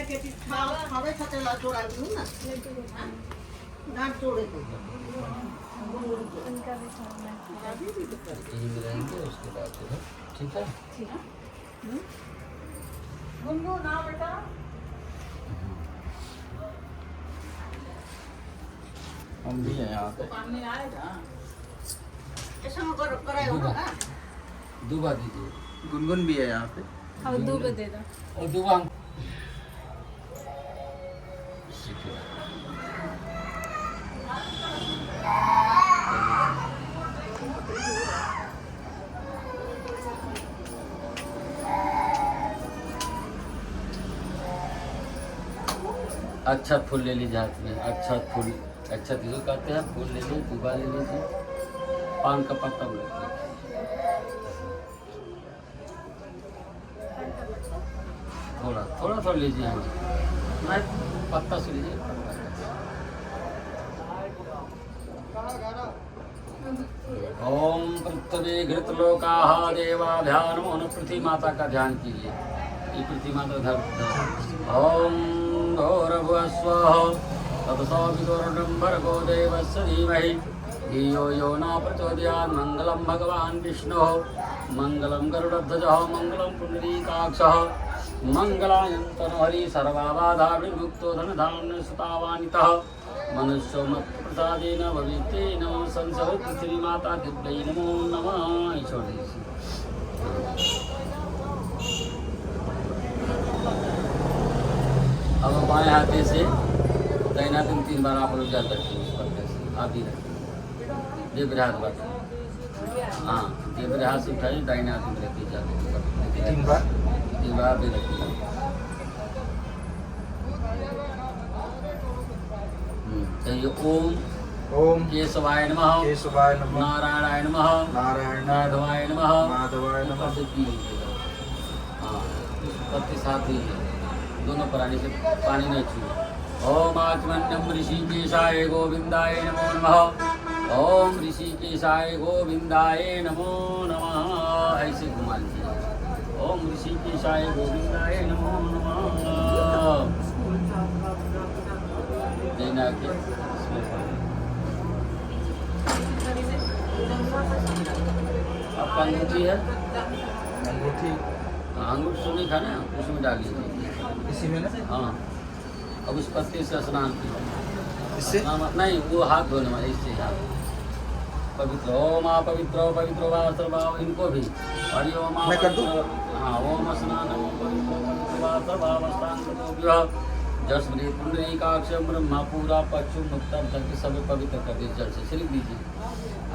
खावे खतेला छोड़ा दूं ना डांट छोड़े तो उनका भी छोड़ना है। यही में रहेंगे उसके बाद जो है ठीक है। गुनगुन ना बेटा हम भी हैं यहाँ पे। पानी आएगा ऐसा कर कराए होगा ना दूबा दीजिए। गुनगुन भी है यहाँ पे। और दूध दे दो। और दूबा अच्छा फूल ले लीजिए हाथ में। अच्छा फूल अच्छा जिसको कहते हैं फूल ले लीजिए। दूबा ले लीजिए। पान का पत्ता ले लीजिए। थोड़ा थोड़ा थोड़ा लीजिए। नहीं पत्ता से लीजिए। ओम पृथ्वी घृतलोकाः देवाभ्यां नमो। पृथ्वी माता का ध्यान कीजिए। ये पृथ्वी माता धर्म। ओम भूर्भुवस्वः तत्सवितुर्वरेण्यं भर्गो देवस्य धीमहि धियो यो न प्रचोदयात्। मंगलम भगवान विष्णुः मंगलम गरुडध्वजः मंगलम पुंडरीकाक्षः मंगलायन्तनो हरि सर्वाबाधा विमुक्तो धनधान्य सुतावानितः मनुष्यो मत्प्रसादेन भवितेन संसर्ग पृथ्वी माता दिव्यै नमो नमः। ईश्वर अब बाएं हाथे से दाहिना दिन 3 बार आप लोग जाते रखिए उस पर से आप ही रखिए। देवरे हाथ बात हाँ देवरे हाथ से उठाइए दाहिने हाथ में रखिए जाते 3 बार भी रखिए। चाहिए ओम ओम केशवाय नमः केशवाय नमः नारायणाय नमः नारायण माधवाय नमः माधवाय नमः। हाँ पत्ते साथ ही दोनों प्राणी से पानी न छूए। ओम आत्मन्यम ऋषिकेशाय गोविंदाय नमो नमः। ओम ऋषिकेशाय गोविंदाय नमो नमः। ऐसे घुमा लीजिए। ओम ऋषिकेशाय गोविंदाय नमो नमः। देना के आपका अंगूठी है। अंगूठी अंगूठ से नहीं खाना उसमें डाल लीजिए। इसी में ना। हाँ अब उस पत्ते से स्नान कीजिए। इससे नहीं वो हाथ धोने वाले इससे हाथ पवित्र। ओम पवित्र पवित्र वास्त्र भाव इनको भी हरि ओम मैं कर दूं? हाँ ओम स्नान पवित्र पवित्र वास्त्र भाव स्नान जस्मृत पुंडरीकाक्ष ब्रह्मा पूरा पक्षु मुक्तम तक सभी पवित्र कर दीजिए। जल से छिड़क दीजिए।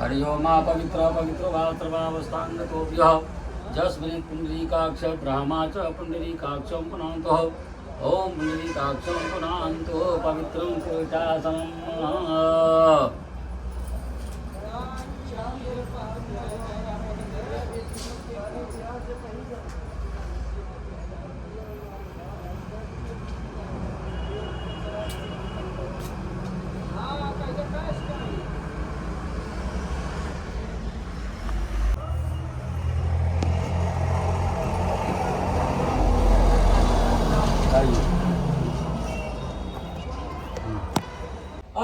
हरि ओम पवित्र पवित्र वास्त्र भाव स्थान जस्मृत पुंडरीकाक्ष ब्रह्मा च पुंडरीकाक्षं पुनान्तो ओम पुंडरीकाक्षं पुनान्तो पवित्रं कोटासनम्।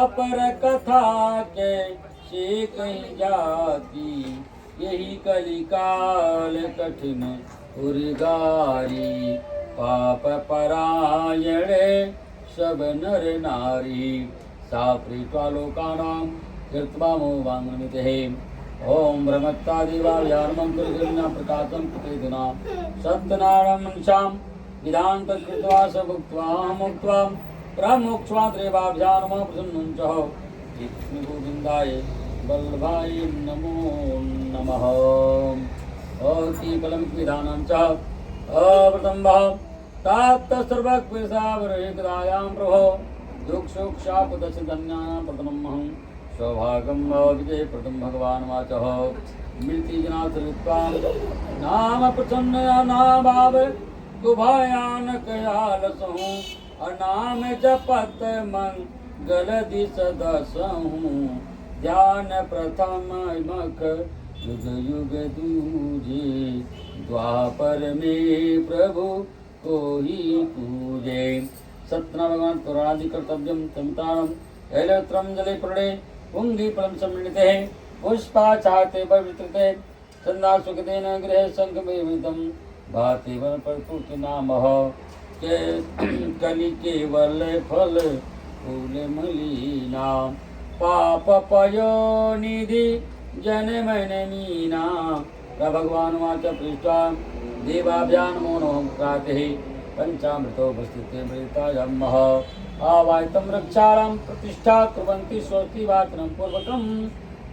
अपर कथा के शेख जाती यही कलिकाल कठिन उर्गारी पाप परायणे सब नर नारी साप्रीत्वालोकानां कृत्वामो वाङ्मनिते। ओम ब्रह्मत्तादिवाव्यार्मं कुरुगुणा प्रकाशं कृतेदुना सत्यनारायणं मनुष्यां विधान तत्कृत्वा स भुक्त्वा मुक्त्वा प्रमुक्ष्वाद्रेवाभ्यानमः प्रसन्नञ्चः कृष्ण गोविन्दाय वल्लभाय नमो नमः। केवलं विधानं च अवृतम्भः तात सर्वक्विसावरेकदायां प्रभो दुःखशोक्षापदशधन्यानां प्रथममहं सौभागं विजय प्रथम भगवान् वाचः मृति जनाथरुत्वां नाम प्रसन्नया नाभाव कुभयानकयालसहु अनाम जपत मंगल दिस दसहु ध्यान प्रथम मख युग युग दूजे द्वापर में प्रभु को ही पूजे सत्ना भगवान पुराणादि कर्तव्यम तमितारम ऐलत्रम जले पुरणे पुंगी फलम सम्मिलिते पुष्पाचाते पवित्रते चंदा सुखदेन गृह संगमेवितम भाति वन प्रकृति नामः के कलि केवल फल फूल मलिना पाप पयो निधि जन मन मीना भगवान वाच पृष्ठा देवाभ्यान मोनो प्राते पंचामृतोपस्थिते मृतायमः आवायतम रक्षाणां प्रतिष्ठा कुर्वन्ति स्वस्ति वाचनं पूर्वकं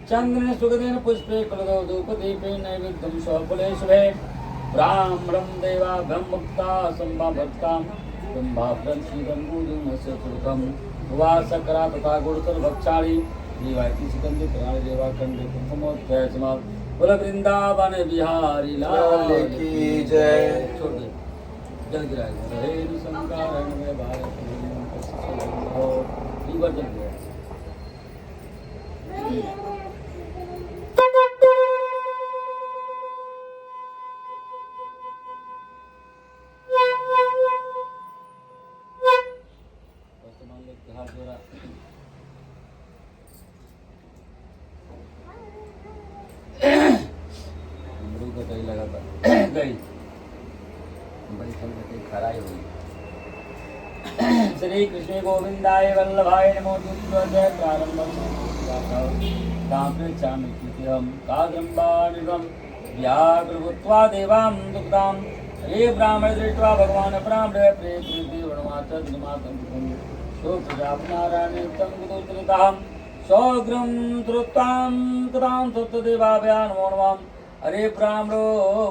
चंद्रेण सुगंधेन पुष्पे कलदो धूपदीपे नैवेद्यं स्वफले शुभे ब्राह्मणं देवाभ्यं भक्ता संभाभक्तां कुम्भाभ्यं शीतं गुरुमस्य सुखम् उवासकरा तथा गुरुतर भक्षाणि देवाति सुगंधि प्राण देवा कंडे कुसुमोत्थय समाल बोल वृंदावन बिहारी लाल की जय। छोड़ दे जल गिराएगा हे संकारण में भारत लीवर जल गया श्री कृष्ण गोविंदाय वल्लभाय नमो जय प्रारंभ व्याघ्रभूत्वा देवां दुग्धां हे ब्राह्मण दृष्ट्वा भगवान् ब्राह्मणे प्रेतृतिर्वणमाचन्द्रमातं प्रजापनारायणं गुरुचरितां सौग्रं धृतां कृतां सप्तदेवाभ्यां नमो नमः हरे ब्राह्मणो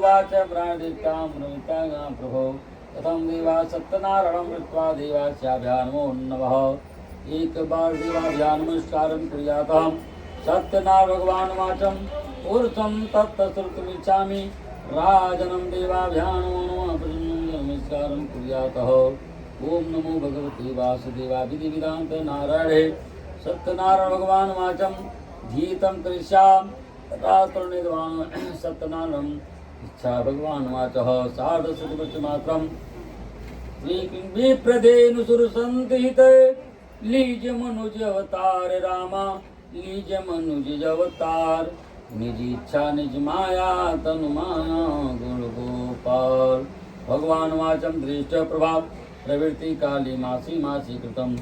वाच प्राणदीप्तां नमितां प्रभो कथं देवा सत्यनारायणं मृत्वा देवास्याभ्यां नमो नमः एक बार देवाभ्यां नमस्कारं कुर्यातः सत्यनारायण भगवान् वाचं पुरुषं तत्तश्रुतुमिच्छामि राजनं देवाभ्यां नमो नमः नमस्कारं कुर्यातः ओम नमो भगवते वासुदेवाय विधि विधान्त नारायणे सत्यनारायण भगवान् वाचं गीतं करिष्यामि रात्रनिर्वाण सत्यनारायणम् इच्छा भगवान् वाचः सार्धशतवर्षमात्रं विप्रधेनुसुरसन्तिहित लीज मनुज अवतार रामा लीज मनुज अवतार निज इच्छा निज माया तनु माया गुण गोपाल भगवान् वाचं दृष्ट प्रभाव प्रवृत्ति काली मासी मासी कृतम्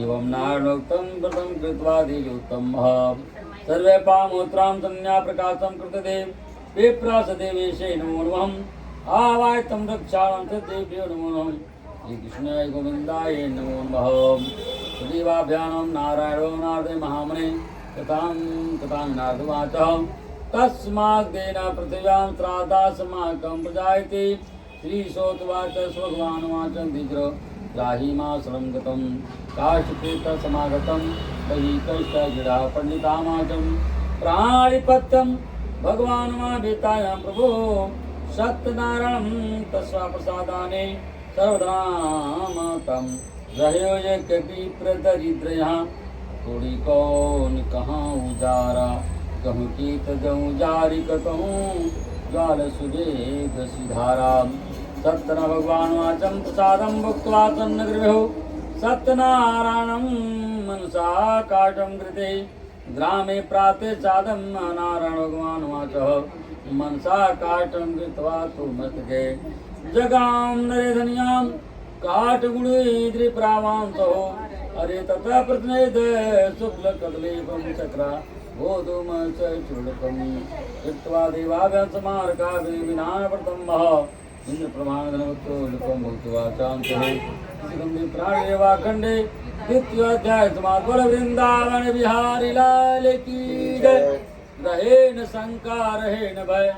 एवं नारायणोक्तं व्रतं कृत्वा देयोत्तम सर्वे पामोत्रां संज्ञा प्रकाशं कृतदेव विप्रास देवेशे नमो नमः आवायतं रक्षाणं तद्देव्यो नमो नमः श्री कृष्णाय गोविंदाय नमो नमः देवाभ्यां नारायणो नारदे महामने कथां नारदवाचः तस्माद्देन पृथिव्यां त्रादासमाकं प्रजायते श्रीशोतवाच स्वभगवान् वाचं दिग्र राहि मासनं गतं काशकृतसमागतं बहि कष्टगिरा पण्डितामाचं प्राणिपत्यं भगवान् मा बेतायां प्रभो सत्यनारायणं तस्वा प्रसादाने सर्वधामतं रहो यज्ञपि प्रदरिद्रयः थोड़ी कौन कहाँ उजारा कहूँ कीत जऊँ जारी कहूँ ज्वाल सुबेग सिधारा सत्यना भगवान् वाचं प्रसादं भुक्त्वा तन्नगृहो सत्यनारायणं मनसा काटं कृते ग्रामे प्राते चादं नारायण भगवान् वाचः मनसा काटं कृत्वा तु मस्तके जगां नरे धन्यां काटगुणीद्रिप्रावां सहो अरे तथा प्रत्नेद शुक्लकदलीपं चक्रा गोधूमचूर्णकं कृत्वा देवाभ्यां समारकाभिविनाव्रतं इन्द्रप्रमाणधनवतो लुकं भूत्वा चान्तः सुगन्धि प्राणेवाखण्डे द्वितीयोऽध्याय समाप्त। बोल वृंदावन बिहारी लाल की जय। रहे न शंका रहे न भय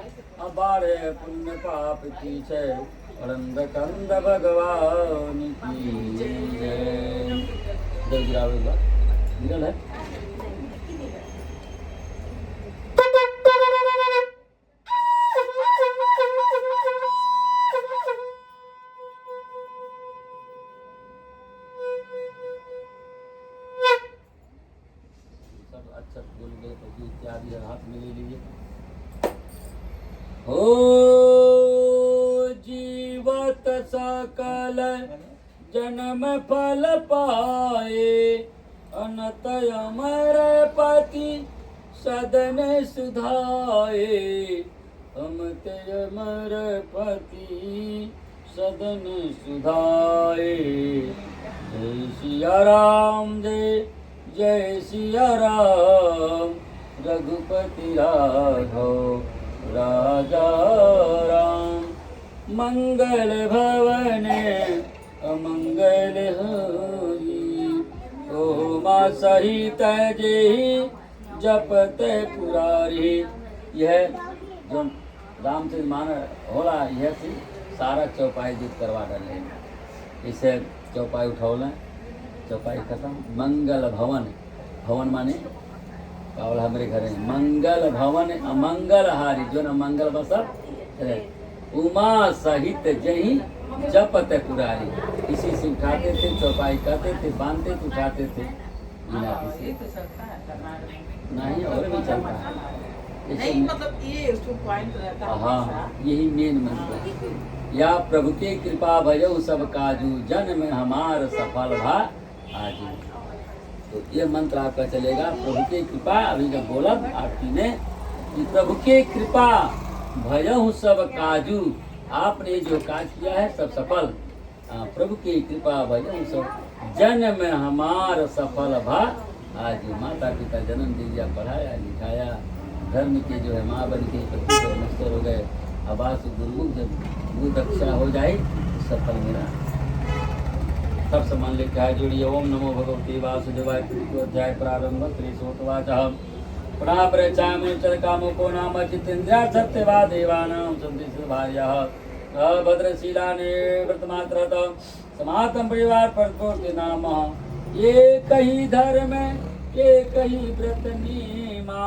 अबारे पुण्य पाप की छय अनंद कंद भगवान की जय। जय गिरावेगा गिरल है इत्यादि हाथ में ले लीजिए। हो जीवत सकल जन्म फल पाए अनत अमर पति सदन सुधाए अमत अमर पति सदन सुधाए। जय सिया राम जय सिया राम रघुपति राघव राजा राम। मंगल भवन अमंगल हरि ओमा सहित जेहि जपत पुरारी। यह जो रामचरित मानस होला यह थी सारा चौपाई जुट करवा डाले इसे चौपाई उठौलें चौपाई खत्म। मंगल भवन भवन माने कावल हमारे घर में मंगल भवन अमंगल हारी जो न मंगल बसत उमा सहित जही जपत पुरारी। इसी से उठाते थे चौपाई करते थे बांधते थे उठाते थे बिना किसी नहीं और भी चलता है नहीं मतलब ये उसको पॉइंट रहता है। हाँ यही मेन मंत्र है। या प्रभु के कृपा भजऊ सब काजू जन में हमार सफल भा आजू। तो ये मंत्र आपका चलेगा प्रभु के कृपा। अभी जब बोला आपकी ने कि प्रभु के कृपा भजऊ सब काजू आपने जो काज किया है सब सफल। प्रभु की कृपा भजऊ सब जन में हमार सफल भा आजू। माता पिता जन्म दिया पढ़ाया लिखाया धर्म के जो है माँ बन के पति को नश्वर हो गए। आवास गुरुमुख जब बुद्ध दक्षा हो जाए सफल मेरा सब समान लेके आए जोड़िए। ओम नमो भगवते वासुदेवाय। तृतीय अध्याय प्रारंभ त्रिशोतवाचः प्राप्रचामचर कामो को नाम चित्तेन्द्रिया सत्यवा देवानां संदिग्ध भार्यः भद्रशीला ने व्रतमात्रत समातम परिवार पर नाम एक ही धर्म एक ही व्रत नीमा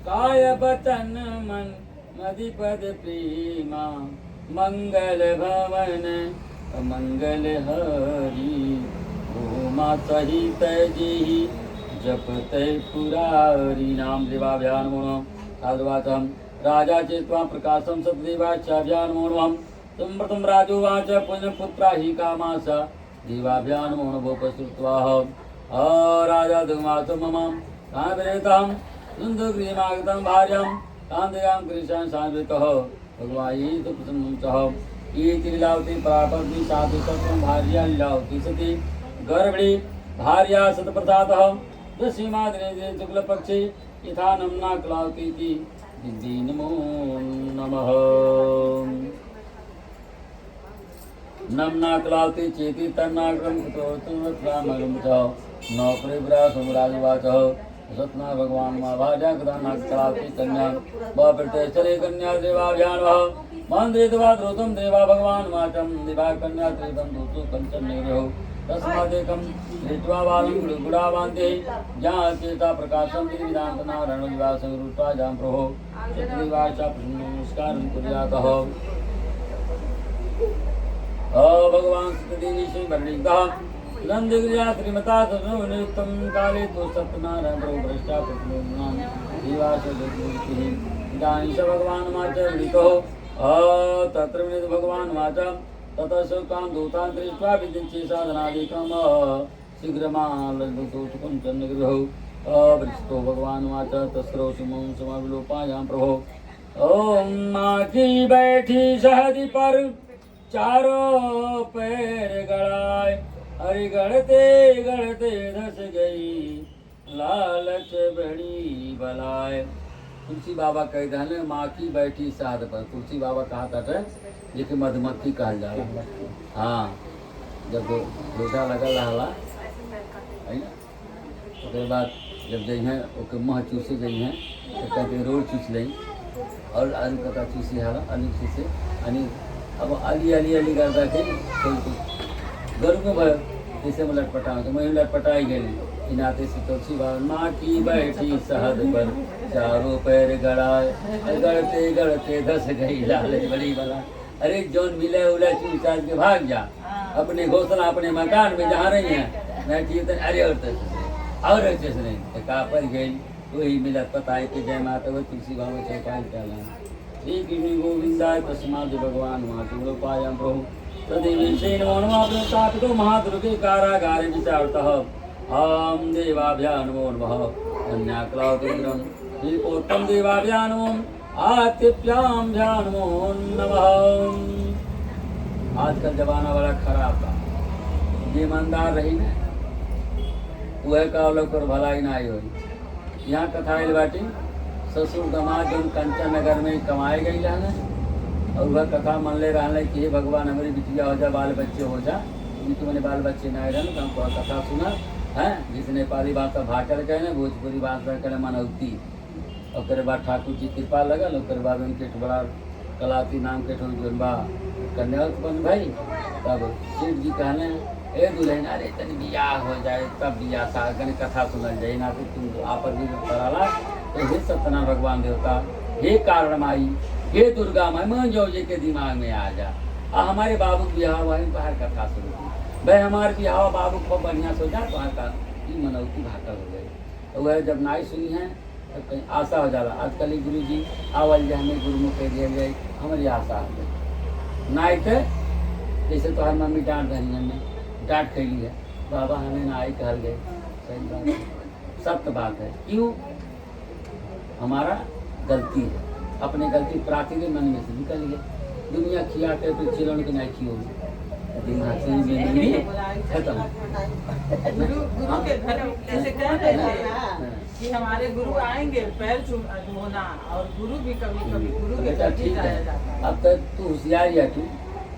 काय वचन मन मधिपद प्रेमा मंगल भवन मंगल हरि ओमा सहित जेहि जपत पुरारी। नाम देवाभ्यान मोणम साधुवाचम राजा चेत्वा प्रकाशम सतदेवाचाभ्यान मोणम तुम राजो वाच पुण्यपुत्रा हि कामास देवाभ्यान मोण भोपश्रुत्वा राजा दुमास मम कामरेतम सुन्दुग्रीमागतं भार्यं कान्तिकां कृष्णं सांस्कृतः भगवायी तु प्रसन्नः इति लीलावती प्रापद्मि साधु सत्वं भार्या लीलावती सती गर्भिणी भार्या सतप्रसादः दशीमादिने शुक्लपक्षे यथा नम्ना कलावती इति दिव्ये नमो नमः। नम्ना कलावती चेति तन्नाग्रं कुतोऽस्मत्रामगं च न परिव्रासं राजवाचः सतना भगवान माँ भाजा कदा नाग चलाती कन्या बापृते चले कन्या देवाभ्यान वह मंद्रे देवा द्रोतम देवा भगवान वाचम दिवा कन्या त्रिदम दूसु कंचन निग्रहो तस्मादेकम ऋत्वा बालं गुड़ावान्ते जहाँ चेता प्रकाशम विधान नारायण विवासं रूपा जाम प्रभो चतुर्वाचा नमस्कारं कुर्यातः भगवान सतदेवी श्री वर्णितः नंदगिरिया श्रीमता सनुनितम काले तो सत्यनारायण प्रभु भ्रष्टा पुत्रनाम दिवास दुर्गुति इदानीं स भगवान वाचा विदितो तत्र विनित भगवान वाचा ततः सुकां दूतान् दृष्ट्वा विदिच्चे साधनादिकं शीघ्रमालदुतोषुकं चन्नगृहौ अवृष्टो भगवान वाचा तस्रो सुमं समाविलोपायां प्रभो ओम माँ की बैठी सहदी पर चारों पैर गड़ाए हरि गढ़ते धस गई लालच बड़ी बलाय। तुलसी बाबा कह दे माँ की बैठी साध पर। तुलसी बाबा कहा था ये कि मधुमक्खी कहल जाला। हाँ जब रोजा लगल रहा उसके बाद जब जइहें ओके मुँह चूसे जइहें तो कहते रोड चूस लें और अन कता चूसी हाला अनिक चूसे अनि अब अली अली अली करता के गरु में भयो जैसे मैं लटपटाऊँ तो मैं लटपटाई गई नाते से तुलसी बाबा माँ की बैठी सहद पर चारों पैर गड़ाए गड़ते धस गई लाले बड़ी बला। अरे जोन मिले उले चूसा के भाग जा अपने घोसला अपने मकान में जहाँ रही हैं मैं ठीक अरे और अच्छे से नहीं कहा पर गई वही मिला पताई के जय माता वो तुलसी बाबा चौपाई कहला। श्री कृष्ण गोविंदाय तस्माद भगवान मातुलोपायां प्रभु तदेवेशे नमो नमः प्रस्थापितो महादुर्गे कारागारे विचारतः हम देवाभ्या नमो नमः कन्याक्लाउद्रम नीलकोट्टम देवाभ्या नमो आतिथ्याम भ्या नमो नमः। आजकल जमाना बड़ा खराब था, जे ईमानदार रही ना वह का लोग भलाई ना आई होई। यहाँ कथा आयल बाटी ससुर दमाद जो कंचन नगर में कमाए गई रहने और वह कथा मन ले रहने कि हे भगवान हमारी बिटिया हो जा, बाल बच्चे हो जा। उनके मैंने बाल बच्चे ना आए रहने तो हमको कथा सुना है, जिस नेपाली भाषा भाकर कहे ना, भोजपुरी भाषा कहे मनौती। और बाद ठाकुर जी कृपा लगल, और बाद उनके बड़ा कलाती नाम के जोन बा कन्या उत्पन्न भाई। तब सेठ जी कहने ए दुल्हन अरे तनी बियाह हो जाए तब बियाह सा कथा सुनल जाए ना, तो तुम आपस में कराला। तो हे सत्यनारायण भगवान देवता, हे कारण माई, हे दुर्गा माई, मन जो जे के दिमाग में आ जा। हमारे बाबू बियाह वही बाहर कथा सुनती भाई, हमारे बियाह बाबू को बढ़िया सो जा तो का मनौती भाकर हो गई। तो वह जब नाई सुनी है तो कहीं आशा हो जाला। आजकल गुरु जी आवल जाए हमें गुरुमुख कह दिया जाए, हमारी आशा हो गई। नाई थे जैसे तो हर मम्मी डांट रही हमें, डांट खैली है बाबा हमें नाई कहल गए। सही बात है, सत्य बात है। क्यों? हमारा गलती है, अपने गलती प्राकृतिक मन में से निकल गए। दुनिया खिया के तो चिलन की नहीं खियोगी, दिमाग से भी खत्म। गुरु के घर ऐसे कह रहे थे कि हमारे गुरु आएंगे पैर धोना, और गुरु भी कभी कभी गुरु के घर भी जाया जाता है। अब तक तू होशियार या तू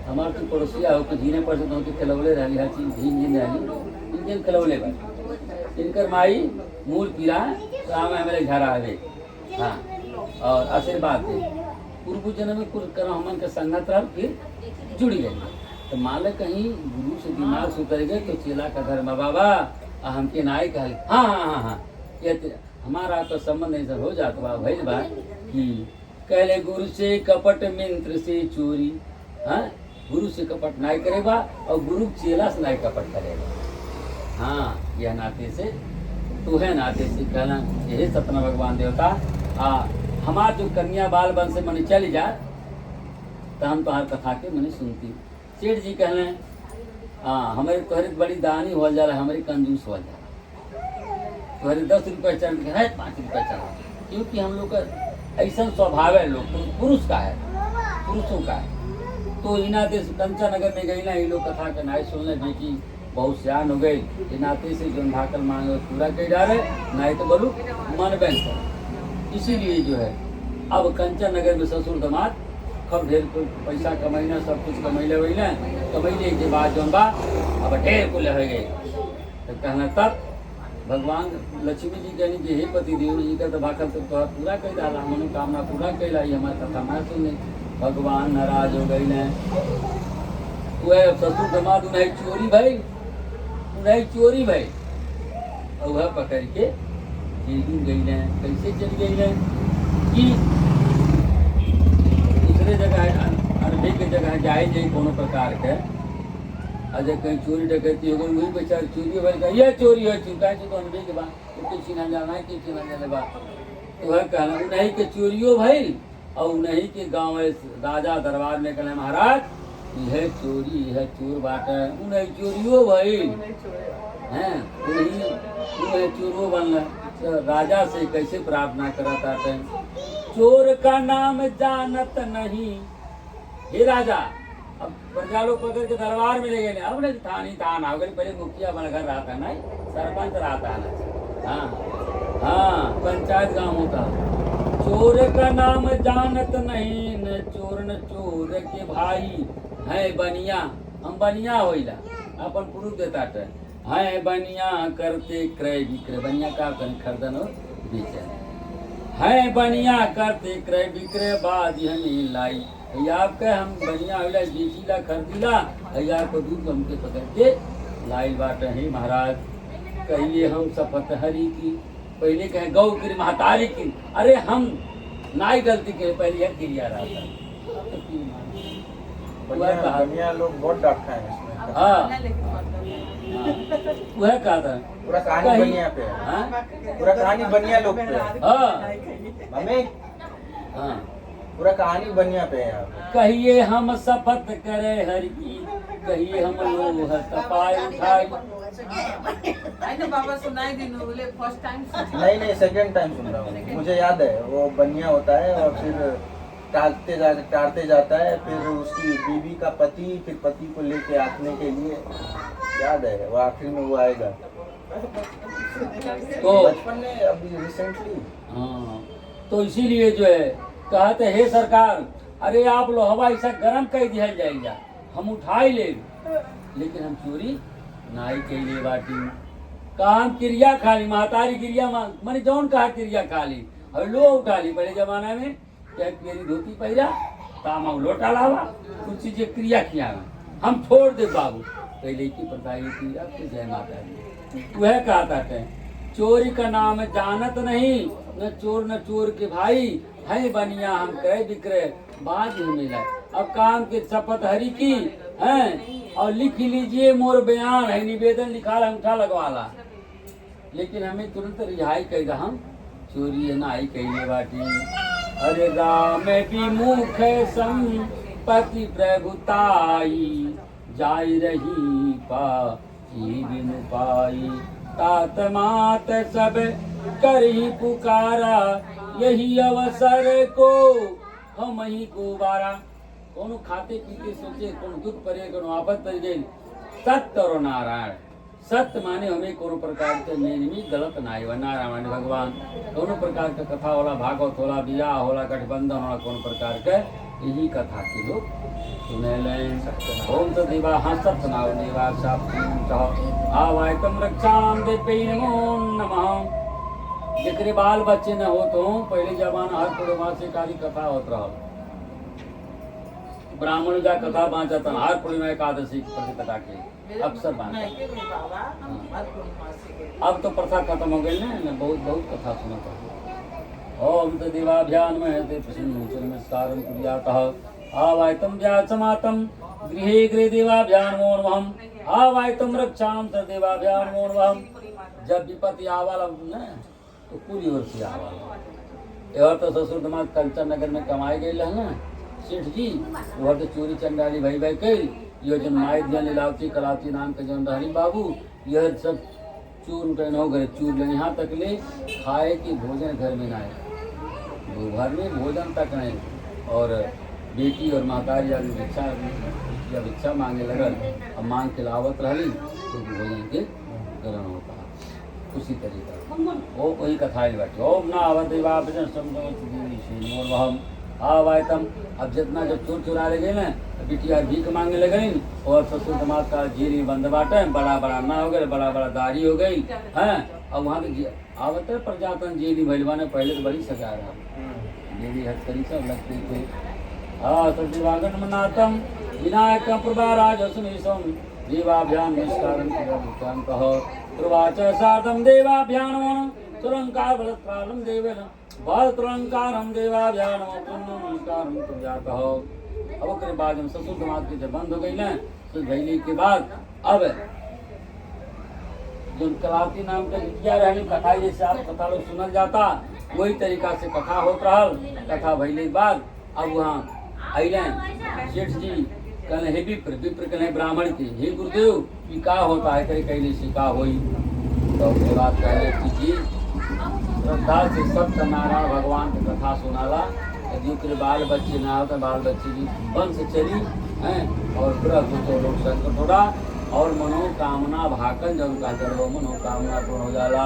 हमारे तू पड़ोसिया हो कि जीने पर से तो खिलौले रही हर चीज झीन झीन रही इनके खिलौले पर इनकर माई मूल पीरा राम हमारे घर आवे। हाँ, और आशीर्वाद दे पूर्व जन्म में कुल कर हमन के संगत रह फिर जुड़ी गई। तो मान लो कहीं गुरु से दिमाग से उतर गए तो चेला का धर्म बाबा हमके नाई कहल। हाँ हाँ हाँ हाँ, ये हमारा तो संबंध ऐसा हो जाता बा भैल बा कि कहले गुरु से कपट मिंत्र से चोरी। हाँ, गुरु से कपट नाई करेगा और गुरु चेला से नाई कपट करेगा। हाँ, यह नाते से तू है, नाते से कहना यही सतना भगवान देवता। हमार जो कन्या बाल बन से मनी चली जा तो हम तुम्हार कथा के मनी सुनती। सेठ जी कहले हमारे तोहरे बड़ी दानी हो जा रहा, हमारी कंजूस हो जा रहा, तोहरे 10 रुपये चढ़ के है 5 रुपये चढ़ा। क्योंकि हम लोग का ऐसा स्वभाव है, लोग पुरुष का है, पुरुषों का है। तो इ नाते से कंचन नगर में गई ना, ये लोग कथा के नाई सुनने बेटी बहुत सियान हो गई। ये नाते से जो भाकल मांगे पूरा कर जा रहे, नहीं तो बोलू मन बैंक। इसीलिए जो है अब कंचन नगर में ससुर दामाद खूब ढेर पैसा कमैना, सब कुछ कमैले वैले, कमैले के बाद जो बा अब ढेर को ले गए। तो कहना तब भगवान लक्ष्मी जी कहनी कि हे पति देव जी का तो भाकल तो पूरा कर डाला, मनोकामना पूरा कैला, हमारे कथा मैं सुने। भगवान नाराज हो गई ने, वह ससुर दामाद उन्हें चोरी भाई, उन्हें चोरी भाई, और वह पकड़ के चली गई ने। कैसे चली गई ने कि दूसरे जगह अरबी के जगह जाए जाए कोनो प्रकार के अजय कहीं चोरी डकैती हो गई, वही बेचारे चोरी हो ये चोरी है चुका है तो अनबे के बाद तो छीना जाना है कि छीना जाने बाद तो वह कहना उन्हीं के चोरियो भाई, और उन्हीं के गाँव राजा दरबार में कहना महाराज यह चोरी यह चोर बाट है, उन्हीं चोरियो भाई हैं, उन्हीं चोरो बनल। तो राजा से कैसे प्रार्थना करता है, चोर का नाम जानत नहीं। हे राजा, अब प्रजा लोग पकड़ के दरबार में ले गए, अब नहीं थानी थाना हो गए, पहले मुखिया बन घर रहा था नहीं, सरपंच रहता है ना। हाँ हाँ, पंचायत गांव होता। चोर का नाम जानत नहीं, न चोर न चोर के भाई है बनिया। हम बनिया होइला अपन पुरुष देता है बनिया करते क्रय विक्रय। बनिया का खरीदन और बेचन है, बनिया करते क्रय विक्रय बाद हमें लाई। आपके हम बनिया होला बेचीला खरीदीला, आपको दूध हमके पकड़ के लाइल बाट है महाराज। कहिए हम शपथ हरी की, पहले कहे गौ की महतारी की। अरे हम नाई गलती के पहले यह क्रिया रहा था। बनिया लोग बहुत डांट खाए इसमें। हाँ, वह कहा था पूरा कहानी बनिया पे है, पूरा कहानी बनिया लोग पे है। हमें हाँ, पूरा कहानी बनिया पे है। कहिए हम शपथ करे हर की, कहिए हम लोग तपाए उठाए। आई ना बाबा सुनाई दी बोले फर्स्ट टाइम नहीं सेकंड टाइम सुन रहा हूँ। मुझे याद है वो बनिया होता है और फिर टालते जाता है, फिर उसकी बीवी का पति, फिर पति को लेके आने के लिए याद है वो आखिर में वो आएगा। तो बचपन में अभी रिसेंटली। हाँ, तो इसीलिए जो है कहते हे सरकार, अरे आप लोहवा ऐसा गरम कर दिया जाएगा, हम उठाई ले, लेकिन हम चोरी नाई के लिए बाटी काम क्रिया खाली महतारी क्रिया मैंने जौन कहा क्रिया खाली और लो उठा ली। पहले जमाना में क्या मेरी धोती पहिरा तामा लोटा लावा कुछ चीजें क्रिया किया हम छोड़ दे बाबू। पहले की प्रथा ये थी, अब तो जय माता दी वह कहता है चोरी का नाम जानत नहीं, न चोर के भाई है बनिया हम क्रय विक्रय बाज मिला। अब काम के शपथ हरि की है और लिख लीजिए मोर बयान है, निवेदन लिखा अंगूठा लगवाला, लेकिन हमें तुरंत रिहाई कर हम चोरी नाई कही बाटी। अरे राम विमुख संपत्ति प्रभुताई, जाय रही बिनु पाई, तात मात सब कर ही पुकारा, यही अवसर को हम ही को बारा। कोनो खाते पीते सोचे, कोनो दुख परे, कोनो आफत पड़ गई, सत्य और नारायण। सत्य माने हमें कोनो प्रकार के मेनमी गलत ना आए, नारायण भगवान कोनो प्रकार का कथा होला, भागवत होला, बियाह होला, गठबंधन होला, कोनो प्रकार के यही कथा के लोग सुने लें। ओम तदेवा हाँ सत्य नाव देवा आवाय तम रक्षाम देवे नमो नमः। जेकरे बाल बच्चे न हो तो पहले जमाना हर पूर्णमासी काली कथा होत रहा, ब्राह्मण का कथा बाँचा था हर पूर्णिमा एकादशी प्रतिपदा के अक्सर बाँचा। अब तो प्रथा खत्म हो गई ना, बहुत कथा सुना था। ओम तदेवाभ्यान में ते प्रसन्न नमस्कारं कुर्यातः आवायतम व्यासमातम गृहे गृहे देवाभ्यान मोर्वहम आवायतम रक्षाम तदेवाभ्यान मोर्वहम। जब विपत्ति आवाला ना तो पूरी ओर से आवाला। और तो ससुर दामाद कंचन नगर में कमाए गए है ना सेठ जी, वह तो चोरी चंडाली भाई भाई कई यो जन माय दिया लीलावती कलावती नाम के जन हरि बाबू, यह सब चूर उठे न हो गए, चूर ले यहाँ तक ले खाए कि भोजन घर में ना आए, घर में भोजन तक नहीं। और बेटी और महतारी आदमी भिक्षा मांगे लगल, अब मांग के लावत रही तो भोजन के ग्रहण होता है उसी तरीका वो वही कथा बैठी। ओम ना अवधम आवायतम। अब जितना जब चोर चुरा ले गए ना बिटिया भीख मांगे लगे और ससुर दामाद का जेल में बंद बाटे, बड़ा बड़ा ना हो गए, बड़ा बड़ा दाढ़ी हो गई है। अब वहाँ के आवत प्रजातन जेली भैलवा ने पहले तो बड़ी सजा रहा जेली हथकड़ी सब लगते थे। हाँ सचिवागन मनातम विनायक प्रभाराज सुनीसम देवाभ्यान निष्कारम कहो प्रवाच साधम देवाभ्यान तुरंकार बलत्कारम देवेन तुरंकारम देवाभ्यान नमस्कारम कहो। अब ओकरे बाद हम ससुर दामाद के जब बंद हो गई ना तो भैली के बाद अब जो कलावती नाम का बिटिया रहनी कथा जैसे आप कथा लोग सुनल जाता वही तरीका से कथा होत रहल। कथा भैले के बाद अब वहाँ अले सेठ जी कहने हे विप्र कहने ब्राह्मण के हे गुरुदेव कि का होता है करे कहले से का होई। तो उसके बाद कहले कि जी श्रद्धा से सत्यनारायण भगवान की कथा सुनाला, यदि ओकरे बाल बच्चे ना हो तो बाल बच्चे की वंश चली हैं और ग्रह तो लोग संकट होगा और मनोकामना भाकन जब का जब मनोकामना पूर्ण हो जाला।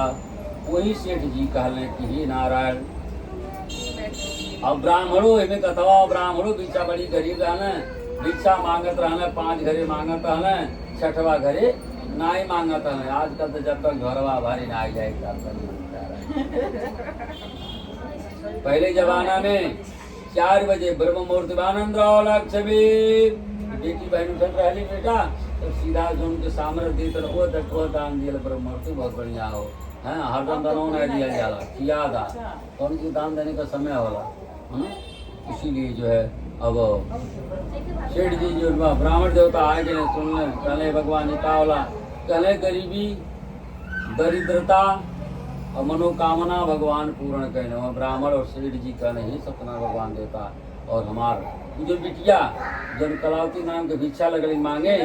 वही सेठ जी कहले कि हे नारायण अब ब्राह्मणों में कथवा ब्राह्मणों भिक्षा बड़ी गरीब रहना, भिक्षा मांगत रहना, 5 घरे मांगत रहना, 6ठवा घरे नाई मांगत रहना। आजकल तो जब तक घरवा भारी ना आ जाए पहले जमाना में 4 बजे ब्रह्म मुहूर्त आनंद लक्ष्मी बेटी बहन उठत रही बेटा तो सीधा जो उनके सामने दी तो वो दान दिया ब्रह्म मुहूर्त बहुत बढ़िया हो है हरदम दानों नहीं दिया जाला किया था कौन सी दान देने का समय होला। इसीलिए जो है अब सेठ जी जो ब्राह्मण देवता आए गए सुनने कहले भगवान का होला, कहले गरीबी दरिद्रता और मनोकामना भगवान पूर्ण कहने। ब्राह्मण और सेठ जी कहने ही सतना भगवान देवता और हमार वो जो बिटिया जब कलावती नाम के भिक्षा लगल मांगे,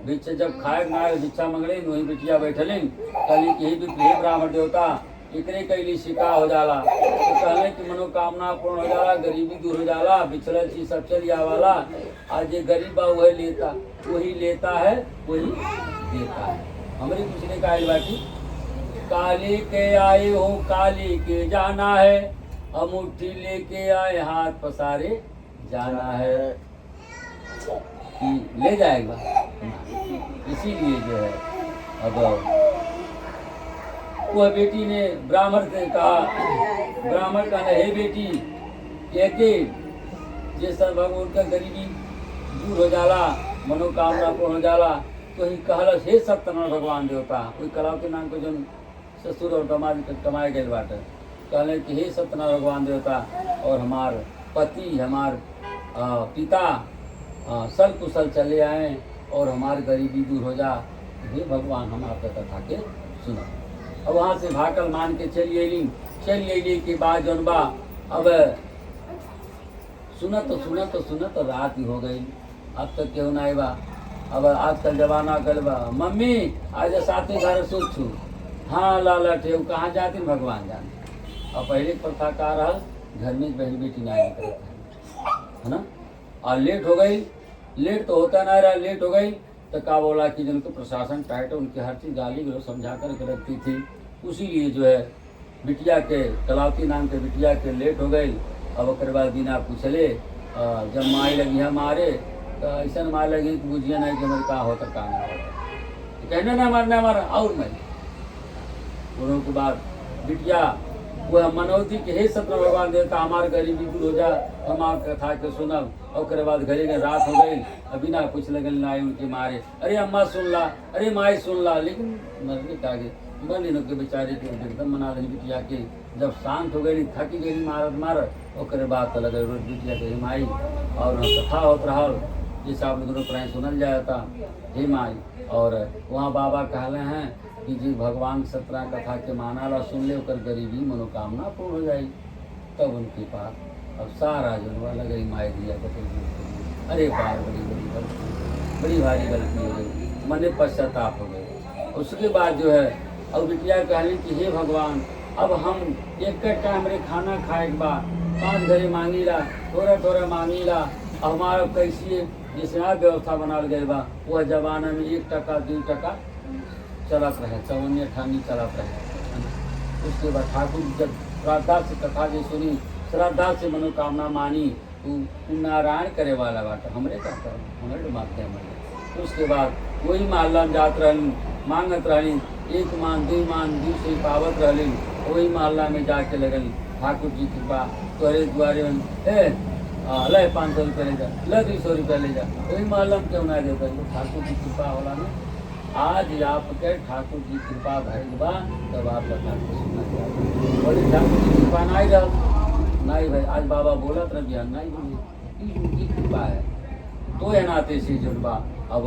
भिक्षा जब खाए नाय भिक्षा मंगले वही बिटिया बैठलिन, कहली कि ही ब्राह्मण देवता एकरे कैली शिका हो जाला, तो कहले कि मनोकामना पूर्ण हो जाला, गरीबी दूर हो जाला, बिछड़ल चीज सब चल जावाला। आज ये गरीब बा वही लेता है वही देता है। हमारे पूछने का आई बाकी काली के आए हो काली के जाना है, अमुट्ठी लेके आए हाथ पसारे जाना है कि ले जाएगा। इसीलिए जो है अब वह बेटी ने ब्राह्मण से कहा, ब्राह्मण कहना हे बेटी के जे सब भगवान का गरीबी दूर हो जाला, मनोकामना पूर्ण हो जाला, तो ही कहल हे सत्यनारायण भगवान देवता। कोई कलाव के नाम को जो ससुर और दामाद कमाए गए बाटे, कहले कि हे सत्यनारायण भगवान देवता और हमार पति हमार पिता सल कुशल चले आए और हमार गरीबी दूर हो जा, हे भगवान हम आपका कथा के सुना। अब वहाँ से भाकल मान के चली अली के बाद जौन बा अब सुनत रात ही हो गई, अब तक क्यों ना बा। अब आजकल जमाना कल बा मम्मी आज साथी घर सुत छू, हाँ लाला ठेव कहाँ जाती भगवान जाने। और पहले प्रथा का रहा घर में बहन बेटी नहीं करता है ना, और लेट हो गई, लेट तो होता ना रहा, लेट हो गई तो का बोला कि जिनको प्रशासन टाइट है उनकी हर चीज़ गाली गलो समझा कर रखती थी। उसी लिए जो है बिटिया के कलावती नाम के बिटिया के लेट हो गई। अब ओकर बाद बिना पूछले जब माई लगी है मारे तो ऐसा मार लगी कि बुझिए नहीं कि हमारे का होता का नहीं होता, कहने ना मारना हमारा और मैं उन्हों के बाद बिटिया वह मनौती के हे सत्य भगवान देवता हमारे गरीबी दूर हो जा, हमार कथा के सुनब। और बाद घरे के रात हो गई, अभी ना कुछ लगल ना उनके मारे, अरे अम्मा सुन ला, अरे माई सुन ला, लेकिन मरने का आगे बन के बेचारे के एकदम मना रही बिटिया के। जब शांत हो गई थकी गई मारत और बाद तो लगे रोज बिटिया के हे माई और कथा होत रहा जैसे आप लोगों प्राय सुनल जाता हे माई। और वहाँ बाबा कहले हैं कि जी भगवान सत्रह कथा के माना ला सुन ले ओकर गरीबी मनोकामना पूर्ण हो जाए। तब उनके पास अब सारा जनवा लगे माई दिया बता, अरे बार बड़ी भारी गलती हो गई, मने पश्चाताप हो गए। उसके बाद जो है अब बिटिया कहली कि हे भगवान अब हम एक टाइम रे खाना खाए के बाद 5 घरे मांगी ला, थोड़ा मांगी ला, हमारा कैसी जैसे यहाँ व्यवस्था बनाल गए बा वह जमाना में 1 टका 2 टका चलत रहे, 54 चलत रहे। उसके बाद ठाकुर जब श्रद्धा से कथा जो सुनी, श्रद्धा से मनोकामना मानी, तू नारायण करे वाला बात हमरे का कर हमारे माध्यम में। उसके बाद वही महल्ला में जात रही मांगत रही, 1 मान 2 मान 2 से पावत रही, वही महल्ला में जाके लगल ठाकुर जी कृपा तोहरे द्वारे ले 500 रुपये ले जा, ले 200 रुपये ले जा, वही महल्ला में क्यों ना देता ठाकुर जी कृपा होला ना। आज आपके ठाकुर जी कृपा भइल बा तब आप ठाकुर सुना बोले ठाकुर जी कृपा नहीं नहीं भाई आज बाबा बोलत रह नहीं बोली उनकी कृपा है तो है नाते से जो बा। अब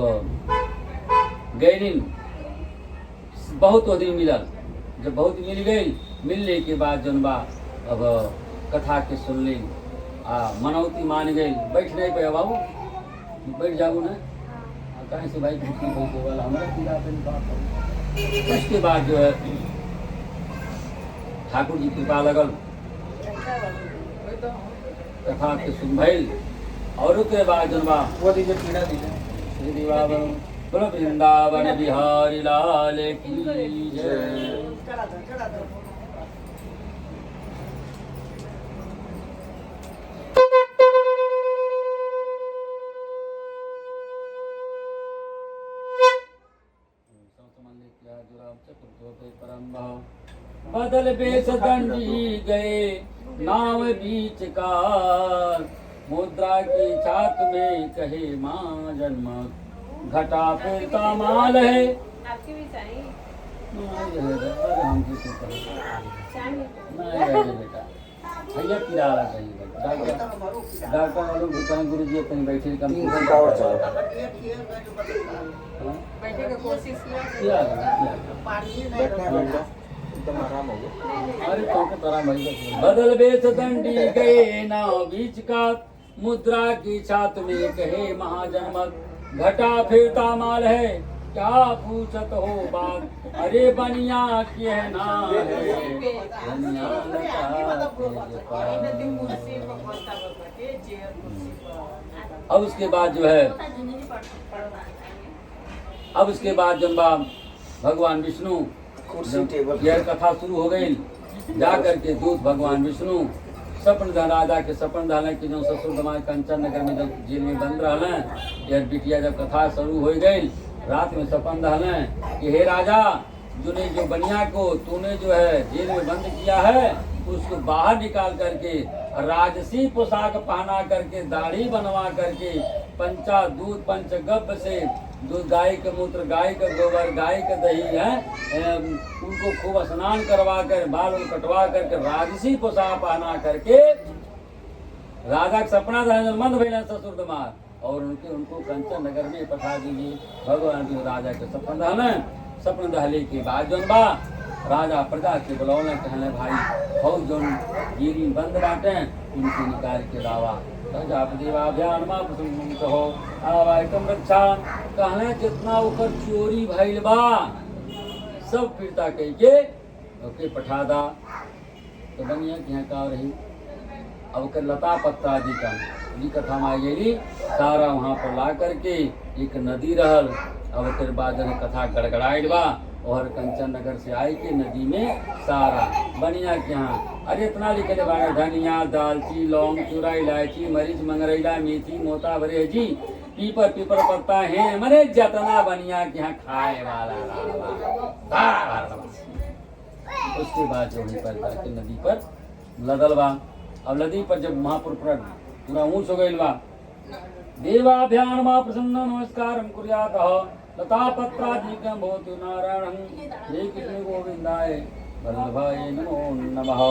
गैलिन बहुत दिन मिलल, जब बहुत मिल गई, मिलने के बाद जौन बा अब कथा के सुन ली, मनौती मान गई, बैठ नहीं पे बाबू बैठ जाओ ना कहीं से भाई वाला हमारा बात। उसके बाद जो है ठाकुर जी कृपा लगल, कथा के सुन भइल। और उसके बाद जौन बा वो दीजिए पीड़ा दीजिए श्री बाबा बोलो वृंदावन बिहारी लाल की जय। बदल बेस दंडी गए नाव बीच का, मुद्रा की छात में कहे माँ जन्म, घटा फिरता माल है आपकी भी चाहिए हम किसी बेटा भैया किराया चाहिए डॉक्टर वालों को कहें गुरु जी अपनी बैठे कम बैठे का कोशिश किया आराम हो गया। अरे तो तरह बदल बेस दंडी गए नाव बीच का, मुद्रा की छात में कहे महाजनमत घटा फिरता माल है क्या पूछत हो बात अरे बनिया के ना है बनिया लगा के पास। अब उसके बाद जो है अब उसके बाद जब भगवान विष्णु कुर्सी टेबल यह कथा शुरू हो गई जा करके दूत भगवान विष्णु सपन राजा के सपन धाल कि जो ससुर दमाद कंचन नगर में जब जेल में बंद रहा यह बिटिया जब कथा शुरू हो गई रात में सपन धाल कि हे राजा तूने जो बनिया को तूने जो है जेल में बंद किया है उसको बाहर निकाल करके राजसी पोशाक पहना करके दाढ़ी बनवा करके पंचा दूध पंचगव्य से दूध गाय के मूत्र गाय का गोबर गाय का दही है उनको खूब स्नान करवा कर बाल कटवा करके राजसी पोशाक पहना करके राजा का सपना मंद भैया ससुर दमाद और उनको कंचन नगर में पठा दीजिए भगवान जी राजा के सपन दहले के बाद जौन बा राजा प्रजा के बुलौने कहने भाई हो जौन गिरी बंद बाटे इनके निकाल के लावा देवाभ्यान हो आवायकम रक्षा कहने जितना ऊपर चोरी भइल बा सब फिरता कह के ओके पठा दा तो बनिया कि यहाँ का रही अब कर लता पत्ता आदि का कथा में आई गई सारा वहाँ पर ला करके एक नदी रहल अब फिर बाद कथा गड़गड़ाइल बा और कंचन नगर से आई के नदी में सारा बनिया के यहाँ अरे इतना लिखे बारे धनिया दालची लौंग चूरा इलायची मरीच मंगरैला मेथी मोता भरेजी पीपर पीपर पत्ता है मरे जतना बनिया के यहाँ खाए वाला उसके बाद जो पर जाके नदी पर लदल बा अब नदी पर जब महापुर पूरा ऊंच हो गई बा देवाभ्यान मा प्रसन्न नमस्कार कुर्यात लता पत्रादिकं भवतु नारायणं हे कृष्ण गोविंदाय वल्लभाय नमो नमः।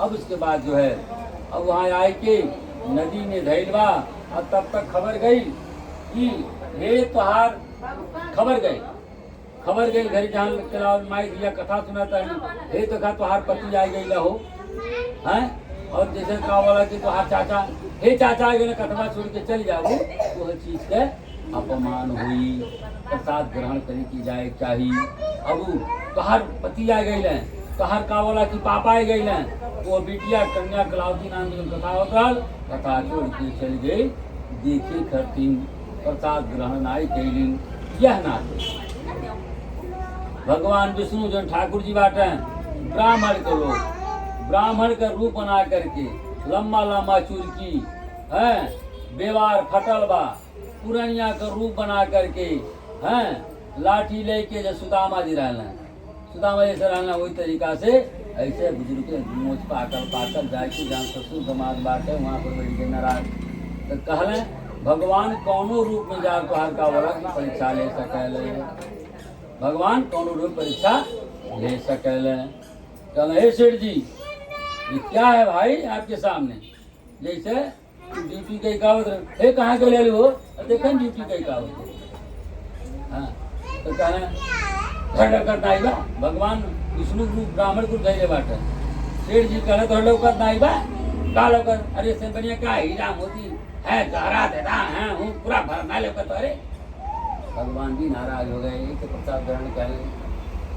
अब उसके बाद जो है अब वहाँ आए के नदी में धैल बा और तब तक खबर गई कि हे तुहार खबर गई घर जहाँ माई दिया कथा सुनाता है हे तो खा तुहार पति आ गई हो हैं और जैसे कहा वाला कि तुहार चाचा हे चाचा आ गए कथवा छोड़ के चल जाओ तो हर चीज के अपमान हुई प्रसाद ग्रहण करे की जाए चाहिए। अब तुहार पति आ गई तुहार का वाला की पापा आ गई वो बिटिया कन्या कलावती नाम की कथा होता कथा छोड़ के चल गई देखे खरतीन प्रसाद ग्रहण आई कैली यह नाथ भगवान विष्णु जो ठाकुर जी बाटे ब्राह्मण के लोग ब्राह्मण का रूप बना करके लम्बा चुरकी है बेवार फटल बा पुरनिया का रूप बना करके हैं लाठी लेके जो सुदामा जी रहना सुदामा जैसे रहना वही तरीका से ऐसे बुजुर्ग मोच पाकल जाके जहाँ ससुर दमाद बाटे वहाँ पर बैठ के नाराज तो कहले भगवान कौनो रूप में जा तुहार का वाला की परीक्षा ले सकले भगवान कौनो रूप परीक्षा ले सकले कहले हे सेठ जी ये क्या है भाई आपके सामने जैसे ड्यूटी कई कावत हे कहाँ के ले हो देखन ड्यूटी कई कावत हाँ तो कहना करता आइबा भगवान विष्णु रूप ब्राह्मण को धैर्य बाटे सेठ जी कहना तो लौकत ना आइबा का लौकत अरे से बढ़िया का हीरा मोती है गहरा देता है हूँ पूरा भरना लौकत अरे भगवान जी नाराज हो गए एक प्रसाद ग्रहण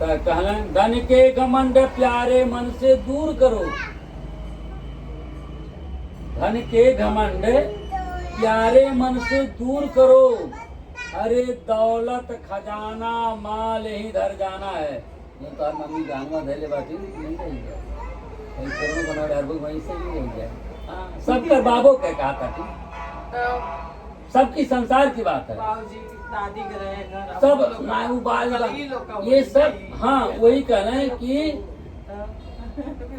कर कहना धन के घमंड प्यारे मन से दूर करो धन के घमंड प्यारे मन से दूर करो अरे दौलत खजाना माल ही धर जाना है ये तो मम्मी गांव धैले बाटी नहीं रही है करोड़ बना डर वहीं से नहीं रही है सबका बाबो क्या कहा था सबकी संसार की बात है दादी के रहे सब नायू बाल ये सब हाँ वही कहना है कि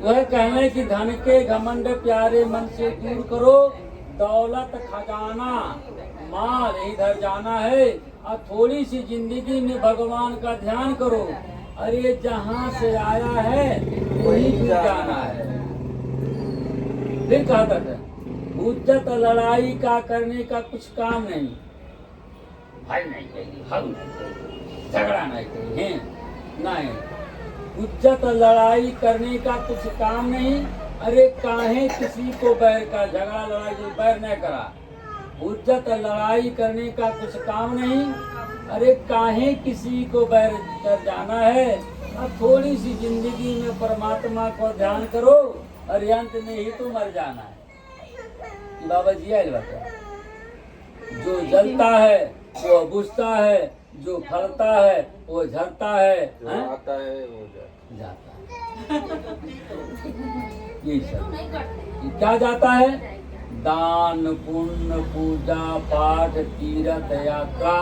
वह कहना है कि धन के घमंड प्यारे मन से दूर करो दौलत खजाना माल इधर जाना है और थोड़ी सी जिंदगी में भगवान का ध्यान करो अरे जहाँ से आया है वही फिर जाना है। फिर कहता है उज्जत लड़ाई का करने का कुछ काम नहीं भाई नहीं कहेगी हल नहीं झगड़ा नहीं कहेगी नहीं उज्जत लड़ाई करने का कुछ काम नहीं अरे काहे किसी को बैर का, झगड़ा लड़ाई जो बैर न करा, उज्जत लड़ाई करने का कुछ काम नहीं। अरे काहे किसी को बैर कर जाना है, अब थोड़ी सी जिंदगी में परमात्मा को ध्यान करो और अंत में ही तो मर जाना है। बाबा जी आए बता, जो जलता है वो बुझता है, जो फलता है वो झरता है, जो आता है वो जाता है। ये सब ये क्या जाता है? दान पुण्य पूजा पाठ तीर्थ यात्रा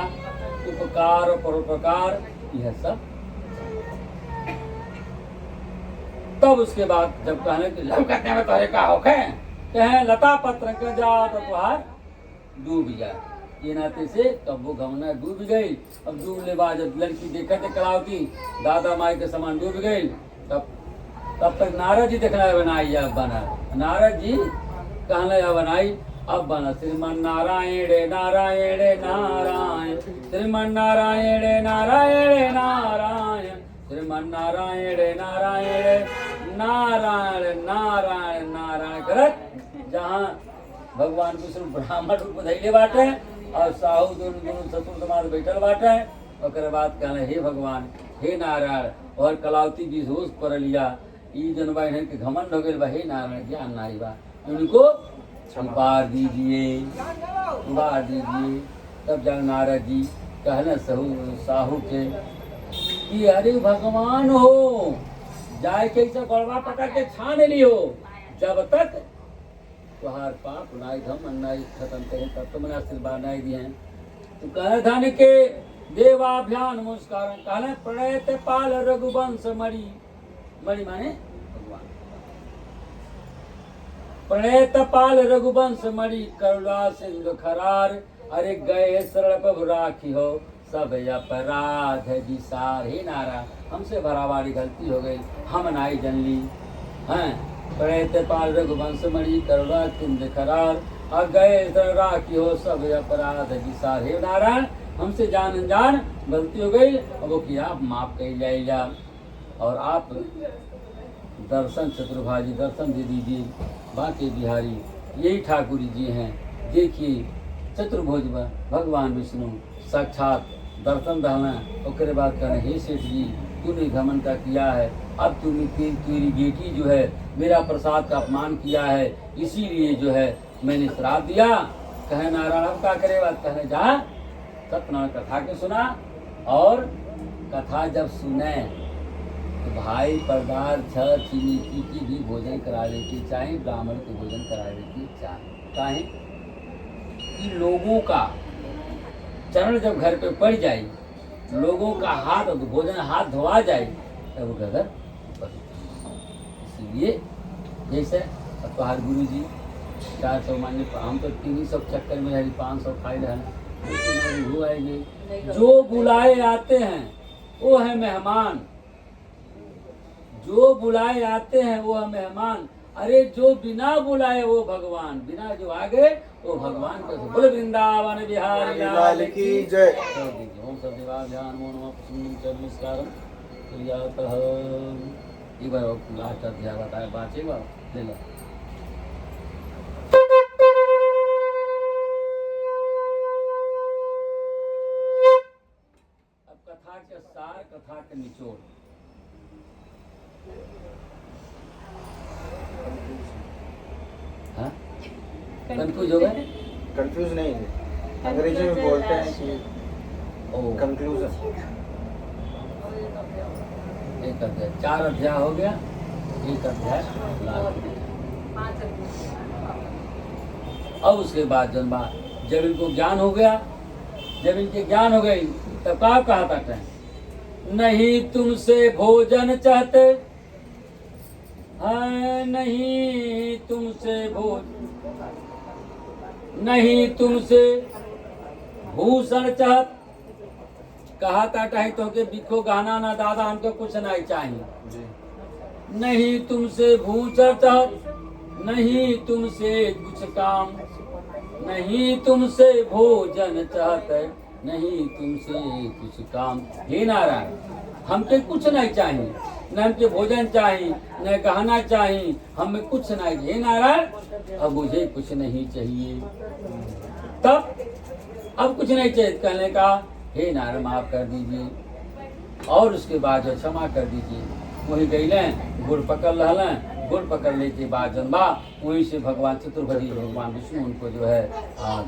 उपकार परोपकार, यह सब। तब उसके बाद जब कहने के जब कहते हैं तुम्हारे का हो कहे लता पत्र के जाओ तो तुहार डूब जाए। ये नाते से तब वो गमना डूब गई। अब डूबने बाद जब लड़की देखा थे कलावती दादा माई के समान डूब गई, तब तक नारद जी देखना बनाई अब बना। नारद जी कहना या बनाई अब बना श्रीमन नारायण नारायण नारायण, श्रीमन नारायण नारायण नारायण, श्रीमन नारायण नारायण नारायण नारायण नारायण करत जहाँ भगवान विष्णु ब्राह्मण रूप धैले बाटे और साहू दोनों ससुर समाज बैठल बाटे। ओकर बाद कहना हे भगवान हे नारायण, और कलावती जी होश पर लिया ई जनबा इन्हें के घमंड हो गए बा, हे नारायण ज्ञान नारी बा, उनको उबार दीजिए उबार दीजिए। तब जब नारद जी कहना साहू के कि अरे भगवान हो जाए कैसे गड़वा पकड़ के छान लियो, जब तक तुहार पाप नाई धम अन्नाई खत्म करे तब तो मैंने आशीर्वाद नाई दिए हैं। तो कहे धन के देवाभ्यान मुस्कार कहने प्रणयत पाल रघुवंश मणि, मणि माने भगवान, प्रणयत पाल रघुवंश मणि करुणा सिंधु खरार, अरे गए सरल प्रभु राखी हो सब अपराध विसार। हे नारा हमसे बराबरी गलती हो गई, हम नाई जन ली हैं। प्रणयत पाल रघुवंश मणि करुणा सिंधु खरार, अब गए राखी हो सब अपराध विसार। हे नारायण हमसे जान अनजान गलती हो गई, अब वो किया आप माफ कर जाइएगा और आप दर्शन चतुर्भाजी दर्शन दे दीजिए। बांके बिहारी यही ठाकुर जी हैं, देखिए चतुर्भुज भगवान विष्णु साक्षात दर्शन दाना। उसके बाद कहना हे सेठ जी तूने घमन का किया है, अब तूने तेरी बेटी जो है मेरा प्रसाद का अपमान किया है, इसीलिए जो है मैंने श्राप दिया। कहे नारायण अब क्या करे, बात कहने जा सत्यनारायण कथा के सुना, और कथा जब सुने तो भाई परदार छ चीनी की भी भोजन करा देती चाहे, ब्राह्मण को भोजन करा देती चाहे कि लोगों का चरण जब घर पे पड़ जाए, लोगों का हाथ भोजन हाथ धोआ जाए तब वो घर। इसलिए जैसे अब तो हर गुरु जी 400 मान्य, हम तो 300 चक्कर में है 500 खाई रहे आएंगे। जो बुलाए आते हैं वो है मेहमान, जो बुलाए आते हैं वो है मेहमान, अरे जो बिना बुलाए वो भगवान, बिना जो आ गए वो भगवान का। बोले वृंदावन बिहारी लाल की जय। ओम सदेवाभ्यान मोनम नमस्कारम प्रियातः। एक बार लास्ट अध्याय बताया बाँचेगा ले लो। अब कथा के सार, कथा के निचोड़। हाँ कंफ्यूज हो गए? कंफ्यूज नहीं है, अंग्रेजी में बोलते हैं कि कंक्लूजन। एक अध्याय 4 अध्याय हो गया, एक अध्याय अब उसके बाद जब इनको ज्ञान हो गया, जब इनके ज्ञान हो गई तब क्या कहा था, नहीं तुमसे भोजन चाहते हैं, नहीं तुमसे नहीं तुमसे भूषण चाहत, कहा था तो के बिखो गहना ना दादा हमको कुछ नहीं चाहिए। नहीं तुमसे भूषण चाहत, नहीं तुमसे कुछ काम, नहीं तुमसे भोजन चाहत, नहीं तुमसे कुछ काम। हे नारायण हमके कुछ नहीं चाहिए, न हमके भोजन चाहिए, न गहना चाहिए, हमें कुछ नहीं चाहिए नारायण, अब मुझे कुछ नहीं चाहिए। तब अब कुछ नहीं चाहिए, कहने का हे नारायण माफ कर दीजिए, और उसके बाद जो क्षमा कर दीजिए। वही गई गुड़ पकड़ रहलें, गुड़ पकड़ने के बाद जनबा वहीं से भगवान चतुर्भुज भगवान विष्णु उनको जो है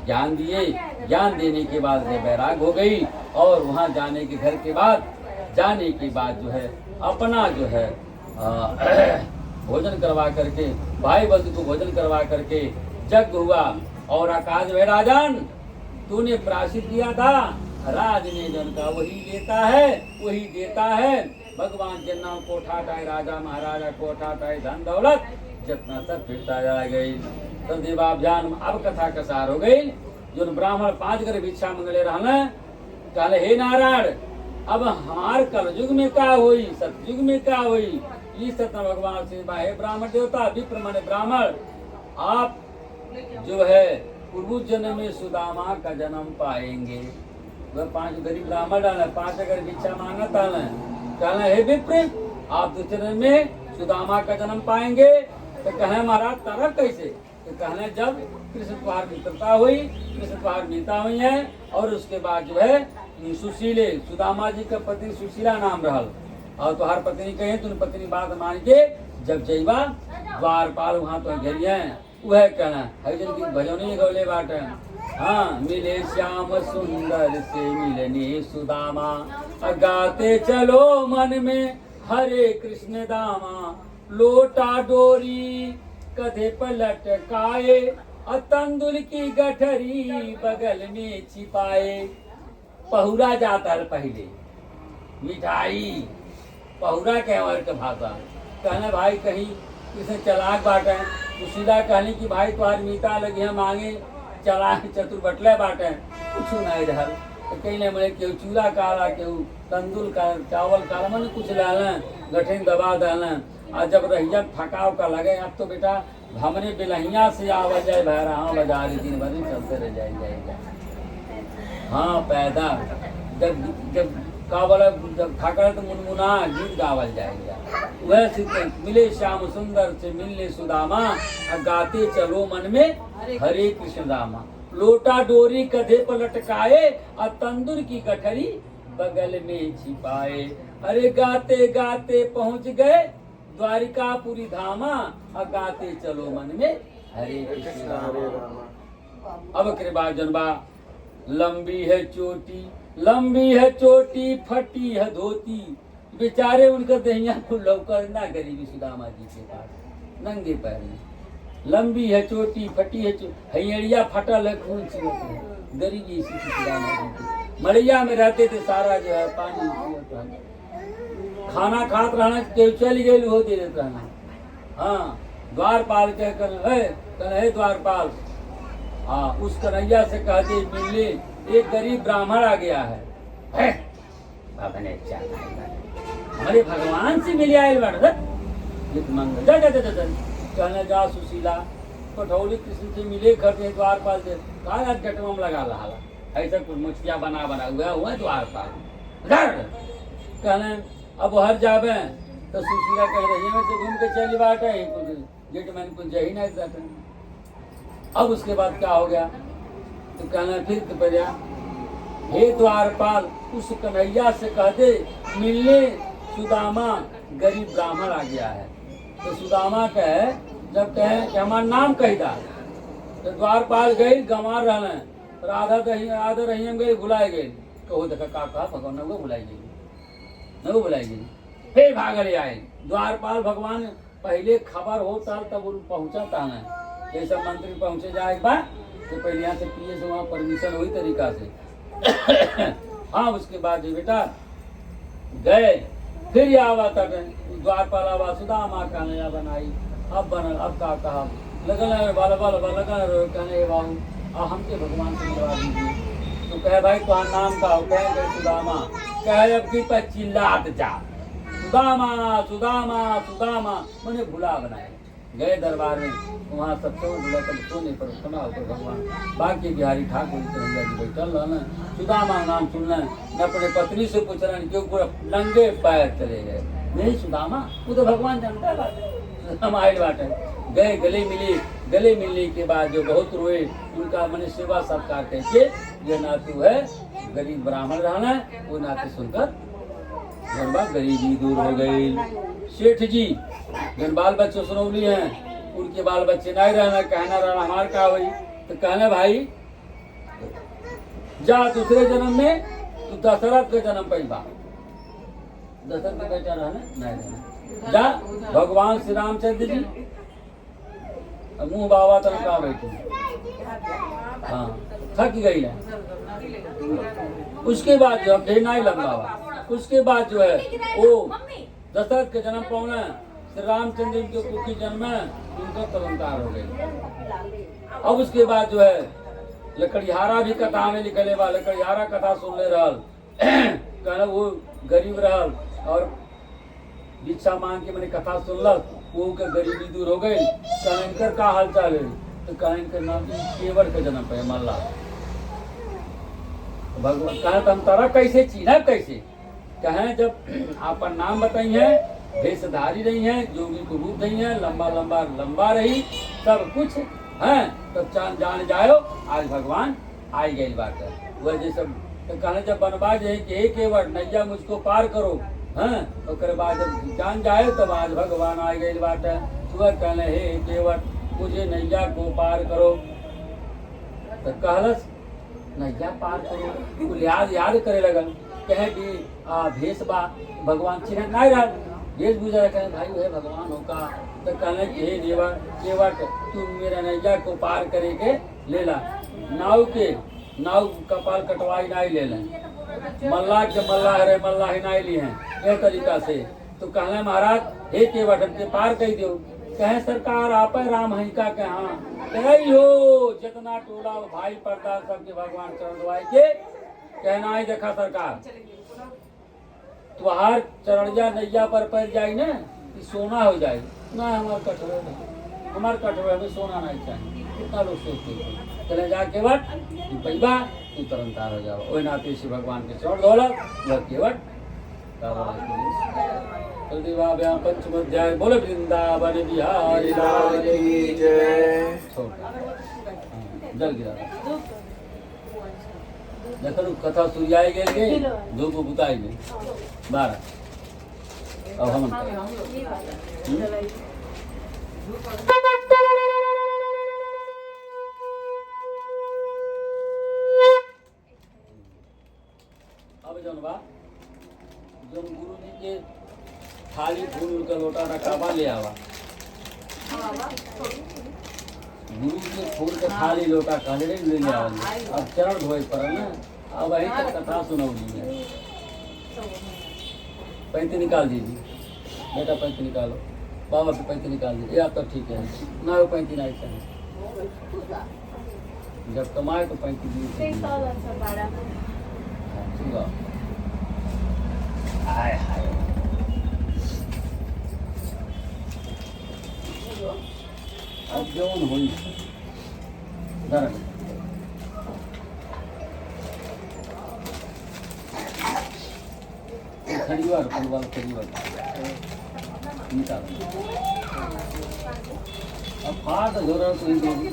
ज्ञान दिए। ज्ञान देने के बाद वे बैराग हो गई, और वहाँ जाने के घर के बाद जाने के बाद जो है अपना जो है भोजन करवा करके, भाई बंधु को भोजन करवा करके जग हुआ। और आकाश में राजन तूने प्रायश्चित किया था, राज ने जन का वही लेता है, वही देता है। भगवान जिन्ना को ठाटाए, राजा महाराजा को ठाटाए, धन दौलत जितना सब फिरता जा गई। तो देवाभियान अब कथा कसार हो गई। जो ब्राह्मण 5 घर भिक्षा मंगले रहने, कहले हे नारायण अब हमार कलयुग में क्या हुई, सतयुग में क्या हुई। इस सत्य भगवान से हे ब्राह्मण देवता विप्र माने ब्राह्मण, आप जो है पूर्व जन्म में सुदामा का जन्म पाएंगे। वह 5 गरीब ब्राह्मण डाले, 5 अगर भिक्षा मांगा ताले, कहना हे विप्र आप दूसरे जन्म में सुदामा का जन्म पाएंगे। तो कहे महाराज तारा कैसे, तो कहने जब कृष्ण तुम्हार मित्रता हुई, कृष्ण तुम्हार मीता हुई है, और उसके बाद जो है सुशीले सुदामा जी का पत्नी सुशीला नाम रहल, और तुम्हार पत्नी कहे तुम पत्नी बात मान के जब जैबा द्वारपाल वहाँ तो घेरिए, वह कहना है जन की भजनी गौले बाटे। हाँ मिले श्याम सुंदर से मिलने सुदामा, गाते चलो मन में हरे कृष्ण दामा। लोटा डोरी कधे पर लटकाए, तंदुल की गठरी बगल में छिपाए। पहुरा जाता है पहले मिठाई, पहुरा के हमारे का भाषा। कहना भाई कहीं किसे चलाक बाटे, सुशीला कहनी कि भाई तुम्हारी मीता लगी है मांगे, चला चतुर बटले बाटे, कुछ नहीं रहल। तो कहीं नहीं बोले केहू चूल्हा काला, केहू तंदुल का चावल काला, मैंने कुछ डालें गठन दबा डालें। और जब रहिया थकाव का लगे, अब तो बेटा हमने बिलहिया से आवा जाए भैरा, हाँ बाजार दिन भर चलते रह जाएगा। हाँ पैदा जब जब का बोला जब थका तो मुनमुना गीत गावल जाएगा। वह मिले श्याम सुंदर से मिलने सुदामा, गाते चलो मन में हरे कृष्ण दामा। लोटा डोरी कधे पर लटकाए, और तंदूर की गठरी बगल में छिपाए। अरे गाते गाते पहुंच गए द्वारिकापुरी धामा, और गाते चलो मन में हरे कृष्ण दामा। अब कृपा जनबा लंबी है चोटी, लंबी है चोटी, फटी है धोती। बेचारे उनका दहिया को लौकर ना गरीबी सुदामा जी के पास, नंगे पैर में। लंबी है चोटी, फटी है हैया फटल है खून से, गरीबी इसी सुदामा जी की। मड़ैया में रहते थे, सारा जो है पानी खाना खात रहना, केहू चल गए हो दे देता है। हाँ द्वारपाल के कहे द्वारपाल, हाँ उस कन्हैया से कहते मिलने एक गरीब ब्राह्मण आ गया है। हमारे भगवान से मिले आए मंगल जा जा जा जा कहने जा सुशीला कठौली कृष्ण से मिले करते द्वारपाल से कहा जटमम लगा रहा ऐसा कुछ मुछिया बना हुआ द्वारपाल। कहने अब हर जावे तो सुशीला कह रही है से घूम के चली बात है, गेट मैंने कुछ जा ही नहीं जाते। अब उसके बाद क्या हो गया, तो कहना फिर पड़ा हे द्वारपाल उस कन्हैया से कह दे मिलने सुदामा गरीब ब्राह्मण आ गया है। तो सुदामा कहे जब कहे कि हमारा नाम कही दा, तो द्वारपाल गई गंवार रहने, और आधा रही गई भुलाए गई। कहो देखा का कहा भगवान न भुलाई गई, न भुलाई गई। फिर भागले आए द्वारपाल भगवान पहले खबर हो साल तब पहुंचा था न, जैसा मंत्री पहुंचे जाए बात तो पहले यहाँ से पीए से वहाँ परमिशन हुई तरीका से। हाँ उसके बाद जो बेटा गए फिर यह आवा तक द्वारपाल आवा सुदामा का नया बनाई। अब बनल अब का कहा लगन बाल लगन कहने बाबू अब हमके भगवान से मिलवा दीजिए। तो कहे भाई तुम्हारा नाम का हो, कहे गए सुदामा। कहे अब की पर चिल्लात जा सुदामा सुदामा सुदामा, मैंने भुला बनाए। गए दरबार में, वहाँ सब सोने पर खड़ा होकर भगवान बाकी बिहारी ठाकुर कन्हैया जी बैठल रहना। सुदामा नाम सुनना, न अपने पत्नी से पूछ रहे क्यों पूरा नंगे पैर चले गए। नहीं सुदामा वो तो भगवान जानता है हम आयल बाटे गए गले मिलने के बाद जो बहुत रोए उनका मन सेवा सत्कार करके ये नातू है गरीब ब्राह्मण रहना है वो नाते सुनकर जनबा गरीबी दूर हो गई। सेठ जी जन बाल बच्चे सुनौली हैं उनके बाल बच्चे नहीं रहना कहना रहना हमार का हुई तो कहना भाई जा दूसरे जन्म में तू दशरथ के जन्म पैबा दशरथ का बेटा रहना नहीं रहना जा भगवान श्री रामचंद्र जी मुँह बाबा तन का बैठी हाँ थक गई है। उसके बाद जो ढेर नहीं लंबा हुआ उसके बाद जो है वो दशरथ के जन्म पाना श्री रामचंद्र के कुकी जन्म है उनका तलंकार हो गई। अब उसके बाद जो है लकड़िहारा भी कथा में लिखले बा लकड़िहारा कथा सुन ले रहल कहना वो गरीब रहल और भिक्षा मांग के मैंने कथा सुनलक वो के गरीबी दूर हो गई। कहकर का हाल चाल है तो कहकर नाम केवट के जन्म पे मल्ला भगवान कहे तो हम तारा कैसे चीना कैसे कहें जब आपका नाम बताई है भेषधारी रही है जोगी को रूप नहीं है लंबा रही सब कुछ है तब चांद जान जाओ आज भगवान आई गई बात है वह जैसे तो कहने जब बनवाज है कि एक केवट नैया मुझको पार करो हैं और बाद जब जान जाए तब आज भगवान आ गई बात है वह कहने हे केवट मुझे नैया को पार करो तो कहलस नैया पार करो वो याद करे लगल कहे कि भेष बा भगवान चिन्ह नहीं रहा भेष बुझा कहे भाई वह भगवान होगा तो कहने कि हे देवा केवट तुम मेरा नैया को पार करे के ले ला नाव कपाल कटवाई नहीं ले लें मल्लाह के मल्लाह रे मल्लाह ही नहीं लिए हैं यह तरीका से तो कहने महाराज हे केवट हमके पार कही दो कहे सरकार आप राम हई का के हाँ कही हो जितना टोला भाई पर्दा सबके भगवान चरण दवाई के कहना ही देखा सरकार तुहार चरणिया नैया पर पैर जाई ना कि सोना हो जाए ना हमार कठोर हमें सोना नहीं चाहिए कितना लोग सोचते चले जा केवट तू पैबा तू तरनतार हो जाओ वही नाते श्री भगवान के चरण दौलत वह केवट पंचम अध्याय बोले वृंदावन बिहारी लाल की जय। जल गिरा देखो कथा सूर्याई गए धूप बुताई गई 12 अब हम अब जौन बा जौन गुरु जी के थाली फूल का लोटा रखावा ले आवा गुरु के फूल के थाली लोटा कहले ले आवा अब चरण धोए पर ना अब वही तक कथा सुनौली है। पैंती निकाल दीजिए बेटा पैंती निकालो बाबा से पैंती निकाल दीजिए आप तो ठीक है ना वो पैंती नहीं चाहिए जब कमाए तो पैंती दीजिए हाय हाय अब जौन हुई दरक खरीवार फलवाल खरीवार निकाल अब फाट जोरा तो ही देगी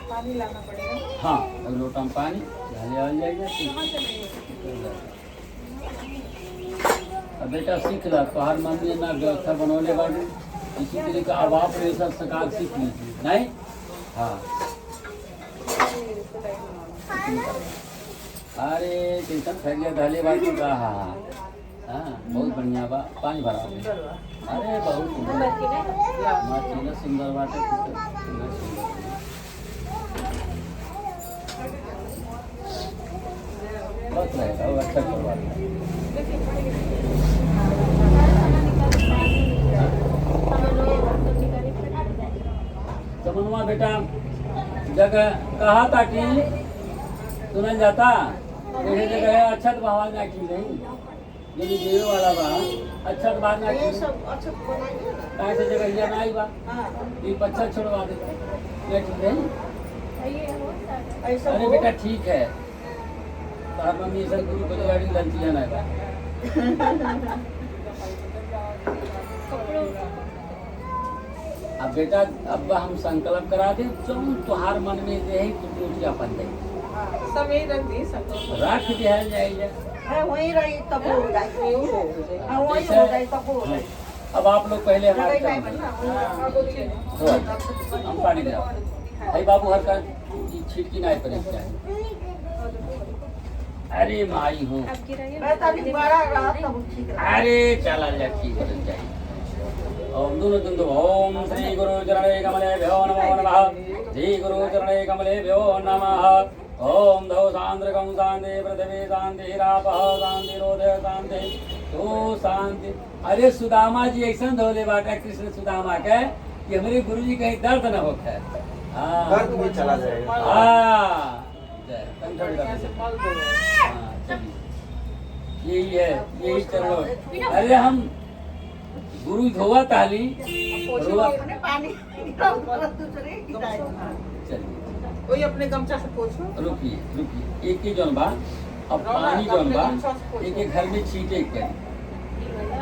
पानी लाना पड़ेगा। हाँ अब लोटा में पानी डाले आ जाएगा अब बेटा सीख ला तो हर मम्मी ना व्यवस्था बनौले बाड़ी इसी तरह का अब आप सब सरकार सीख लीजिए नहीं हाँ अरे टेंशन खैरिया डाले बाड़ी का हाँ बहुत बढ़िया बा पानी भरा अरे बहुत सुंदर सुंदर बात बस रहेगा वो अच्छा करवा तमन्वा बेटा जगह कहा था कि सुनल जाता वही जगह अच्छा तो आवाज ना की नहीं यदि देवे वाला बा अच्छा तो बात ना की कहाँ से जगह यहाँ ना आई बा ये बच्चा छोड़वा दे नहीं अरे बेटा ठीक है, तार मम्मी सर गुरु को गाड़ी लंची है ना अब बेटा अब हम संकल्प करा दे जो तुहार मन में रही तो टूटिया बन जाए सब यही रख दी संतोष रख दिया जाए। वही रही तब हो जाए, वही हो जाए तब हो जाए। अब आप लोग पहले हमारे हम पानी ले आओ भाई बाबू हर का छिटकी नहीं पड़े चाहिए। अरे माई हूँ बड़ा रहा तब ठीक रहा। अरे चला जा ठीक हो जाए। ओम दोनों तुम तो ओम श्री गुरु चरणे कमले भ्यो नमो नमः। श्री गुरु चरणे कमले भ्यो नमः। ओम धौ सांद्रकं शांति पृथ्वी शांति रापः शांति रोदय शांति तो शांति। अरे सुदामा जी ऐसा धोले बाटा कृष्ण सुदामा के कि हमारे गुरु जी कहीं दर्द न होता है। दर्द भी चला जाएगा। यही है, यही चलो। अरे हम गुरु धोवा ताली अपने पानी दूसरे की जाए। चलिए कोई अपने गमछा से पूछो। रुकिए रुकिए एक ही जौन बा अब पानी जौन बा एक एक घर में छीटे के।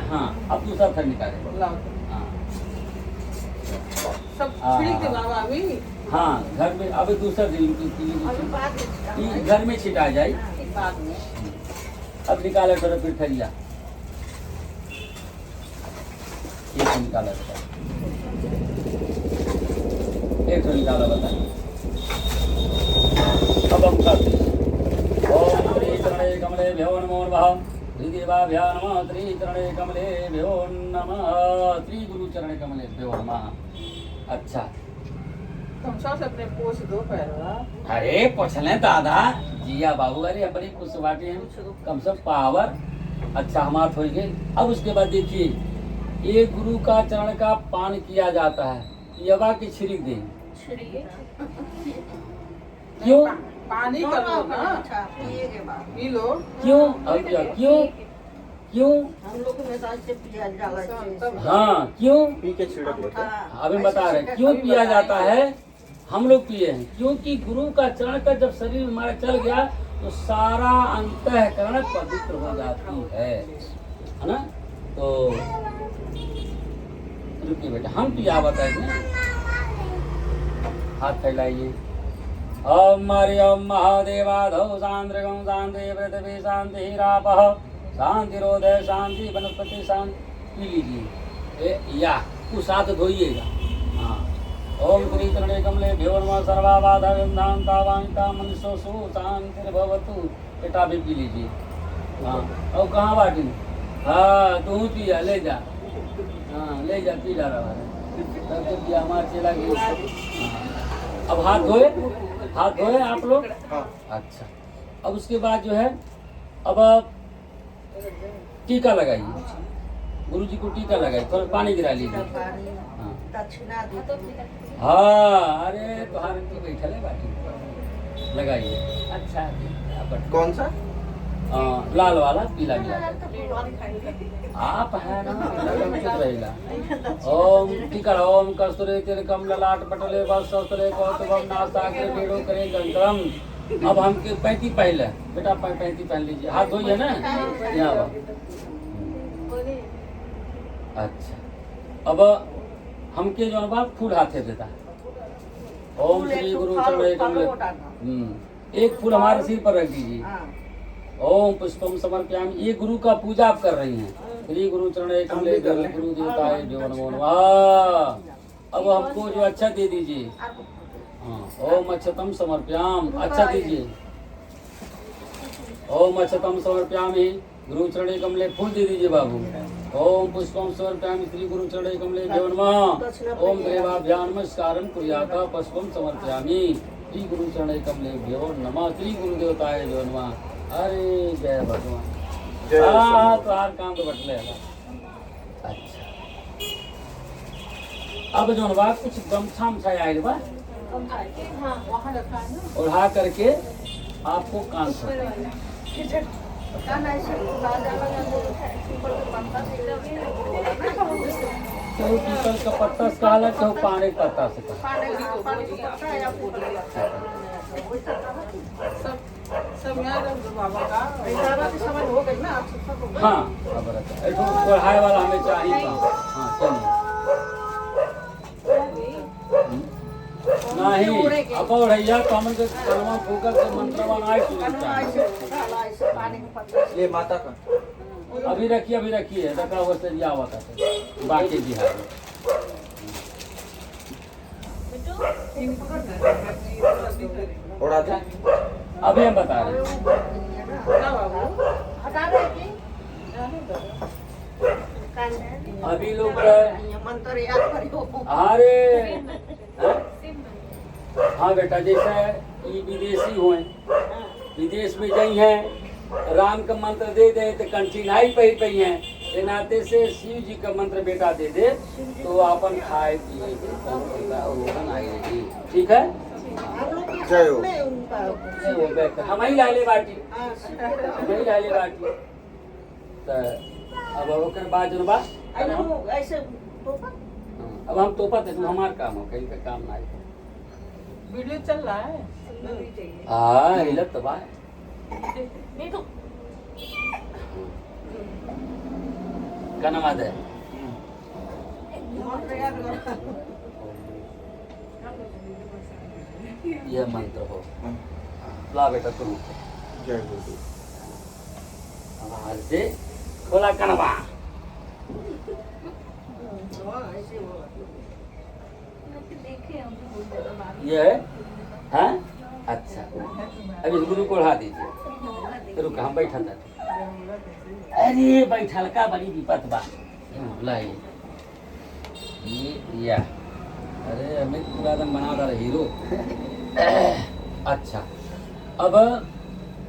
हाँ अब दूसरा घर निकाले। लाओ। हाँ सब छिड़क दे बाबा अभी। हाँ घर में अब दूसरा दिन अभी बाद में घर में छिटा जाए। बाद में अब निकाले थोड़ा फिर थरिया एक निकाला बता एक निकाला बता। अब हम करते ओम श्री चरणे कमले भ्यो नमो नमः। श्री देवाभ्या नमः। श्री चरणे कमले भ्यो नमः। श्री गुरु चरणे कमले भ्यो नमः। अच्छा गमछा से अपने पोछ दो पैरवा। अरे पूछले दादा जिया बाबू अरे अपनी कुछ बाटे हैं कम से पावर। अच्छा हमारा हो गई। अब उसके बाद देखिए एक गुरु का चरण का पान किया जाता है यवा की छिड़क देंगे। क्यों पानी कर लो ना पिए के बाद पी लो। क्यों अब क्या क्यों क्यों हम लोग में दाल से पिया जाला है। हाँ क्यों पी के छिड़क लेते हैं। हाँ, अभी बता रहे हैं क्यों पिया जाता है। हम लोग पिए हैं क्योंकि गुरु का चरण का जब शरीर हमारा चल गया तो सारा अंतःकरण पवित्र हो जाती है ना। तो रुकिए बेटा हम पिया बताएंगे। हाथ फैलाइए। ओम हरिओम महादेवाधौ सांद्रगं शांति पृथ्वी शांति रापः शांति रोदय शांति वनस्पति शांति। पी लीजिए या कुछ हाथ धोइएगा। हाँ ओम श्री चरणे कमले भ्यो नमः। सर्वाबाधा विन्धांता वांता मनुष्यो सु शांतिर्भवतु। बेटा भी पी लीजिए। हाँ और कहाँ बाटी। हाँ तू पिया ले जा। हाँ ले जा पी जा रहा है तब तो पिया हमारा चला गया। अब हाथ धोए आप लोग। हाँ अच्छा अब उसके बाद जो है अब टीका लगाइए। गुरु जी को टीका लगाइए थोड़ा पानी गिरा लीजिए। पानी हाँ दक्षिणा दी। हाँ अरे तुम्हारे की बैठल है बाटी लगाइए। अच्छा कौन सा लाल वाला पीला मिला आप है ना चुप रहेगा। ओम टीका ओम कस्तूरी तिलकम ललाट पटले वस्त्रे कौतुभम नासाग्रे बेड़ो करे गंगम। अब हम पैंती पहले बेटा पैंती पहन लीजिए। हाथ धोइए ना यहाँ। अच्छा अब हमके जो बात फूल हाथे देता है। ओम श्री गुरु चरणे कमले। एक फूल हमारे सिर पर रख दीजिए। ओम पुष्पम समर्पयामि। ये गुरु का पूजा आप कर रही हैं। श्री गुरु चरणे कमले गुरु देवताय जो नमो नमः। अब हमको जो अच्छा दे दीजिए। हाँ ओम अक्षतम समर्पयाम अच्छा दीजिए। ओम अक्षतम समर्पयामि गुरु चरणे कमले फूल दे दीजिए बाबू। ओम पुष्पम समर्पयामि श्री गुरु चरणे कमले भ्यो नमः। ओम देवाभ्यां नमस्कारं कुर्यात् पुष्पम समर्पयामि श्री गुरु चरणे कमले भ्यो नमः। श्री गुरु देवताय जो नमः। अरे जय भगवान। हाँ तो हर काम तो बटले है। अच्छा अब जो बा कुछ गमछा मछा आए बा वहाँ रखा है ना। ओढ़ा करके आपको कान से चाहे पीपल का पत्ता से कहा चाहे पानी पत्ता से कहा। सब याद है बाबा का। दादा की समझ हो गई ना आप सबको। हाँ अब रहता है ऐठो बढ़ाए वाला हमें चाहिए था। हाँ चलिए नहीं अब बढ़ैया तो हम कलमा फूकत से मंत्रवा ना सुनना चाहिए। ये माता का अभी रखिए रखा हुआ से दिया हुआ था बाकी बिहार में। उड़ा दे। अभी हम बता रहे हैं। ना बाबू हटा दे कि अभी लोग मंत्र याद करियो। अरे हाँ बेटा जैसे ये विदेशी हुए विदेश में गई हैं राम का मंत्र दे दे तो कंठिनाई पही पही है ये नाते से शिव जी का मंत्र बेटा दे दे तो अपन खाए पिए आएगी। ठीक है जय हो। वो बैठ हम ही लाले बाटी तो अब ओकर बाद जो बा ऐसे अब हम तोपा थे तो हमार काम हो कहीं का काम ना है। वीडियो चल रहा है। हाँ हिलत तो बा नहीं तो कनमा दे मंत्र याद करो। यह मंत्र हो ला बेटा तुम जय गुरु। आवाज से खोला कनवा ऐसे हो देखे हम बहुत ज्यादा बात ये है हाँ अच्छा अभी इस गुरु को उड़ा दीजिए रुक हम बैठा था अरे बैठल का बड़ी विपत बा लाइए ये या अरे अमित पूरा एकदम बना रहा हीरो। अच्छा अब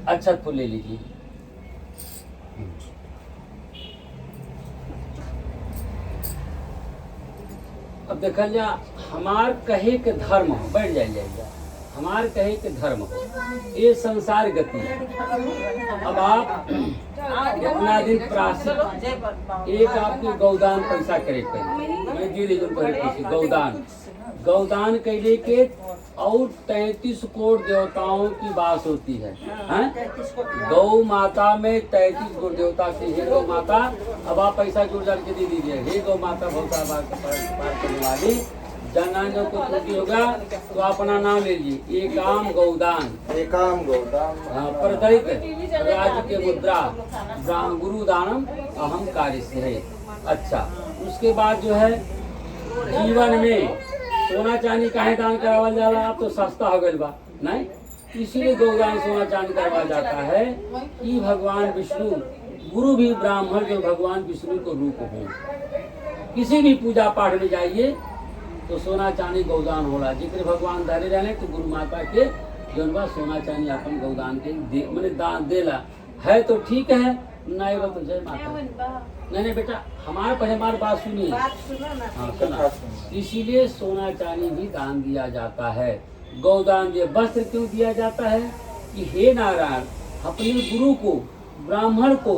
अक्षत फूल ले लीजिए। अब देखल जा हमार कहे के धर्म हो बैठ जाइए हमार कहे के धर्म हो ये संसार गति है। अब आप इतना दिन प्रासी एक आपके गौदान पैसा करे मैं जी लीजिए गौदान कैले के और 33 करोड़ देवताओं की बात होती है हैं? गौ माता में 33 करोड़ देवता से हे गौ माता अब आप पैसा जोड़ जाड़ के दे दीजिए हे गौ माता भौता पार करने वाली जनानियों को त्रुटि होगा तो अपना नाम ले लीजिए एकाम गौदान प्रदलित राज्य के मुद्रा गुरु दानम अहम कार्य से है। अच्छा उसके बाद जो है जीवन में सोना चांदी काहे दान करावल जाला अब तो सस्ता हो गइल बा नहीं इसीलिए गौदान सोना चांदी करवा जाता है कि भगवान विष्णु गुरु भी ब्राह्मण जो भगवान विष्णु को रूप हो। किसी भी पूजा पाठ में जाइए तो सोना चांदी गौदान होला जिक्र भगवान धरे रहने तो गुरु माता के जौन बा सोना चांदी अपन गौदान के मैंने दान देला है तो ठीक है नहीं बा तो जय माता। नहीं बेटा हमारे पहले हमारी बात सुनिए हाँ सुना इसीलिए सोना चांदी भी दान दिया जाता है। गौदान दिया वस्त्र क्यों दिया जाता है कि हे नारायण अपने गुरु को ब्राह्मण को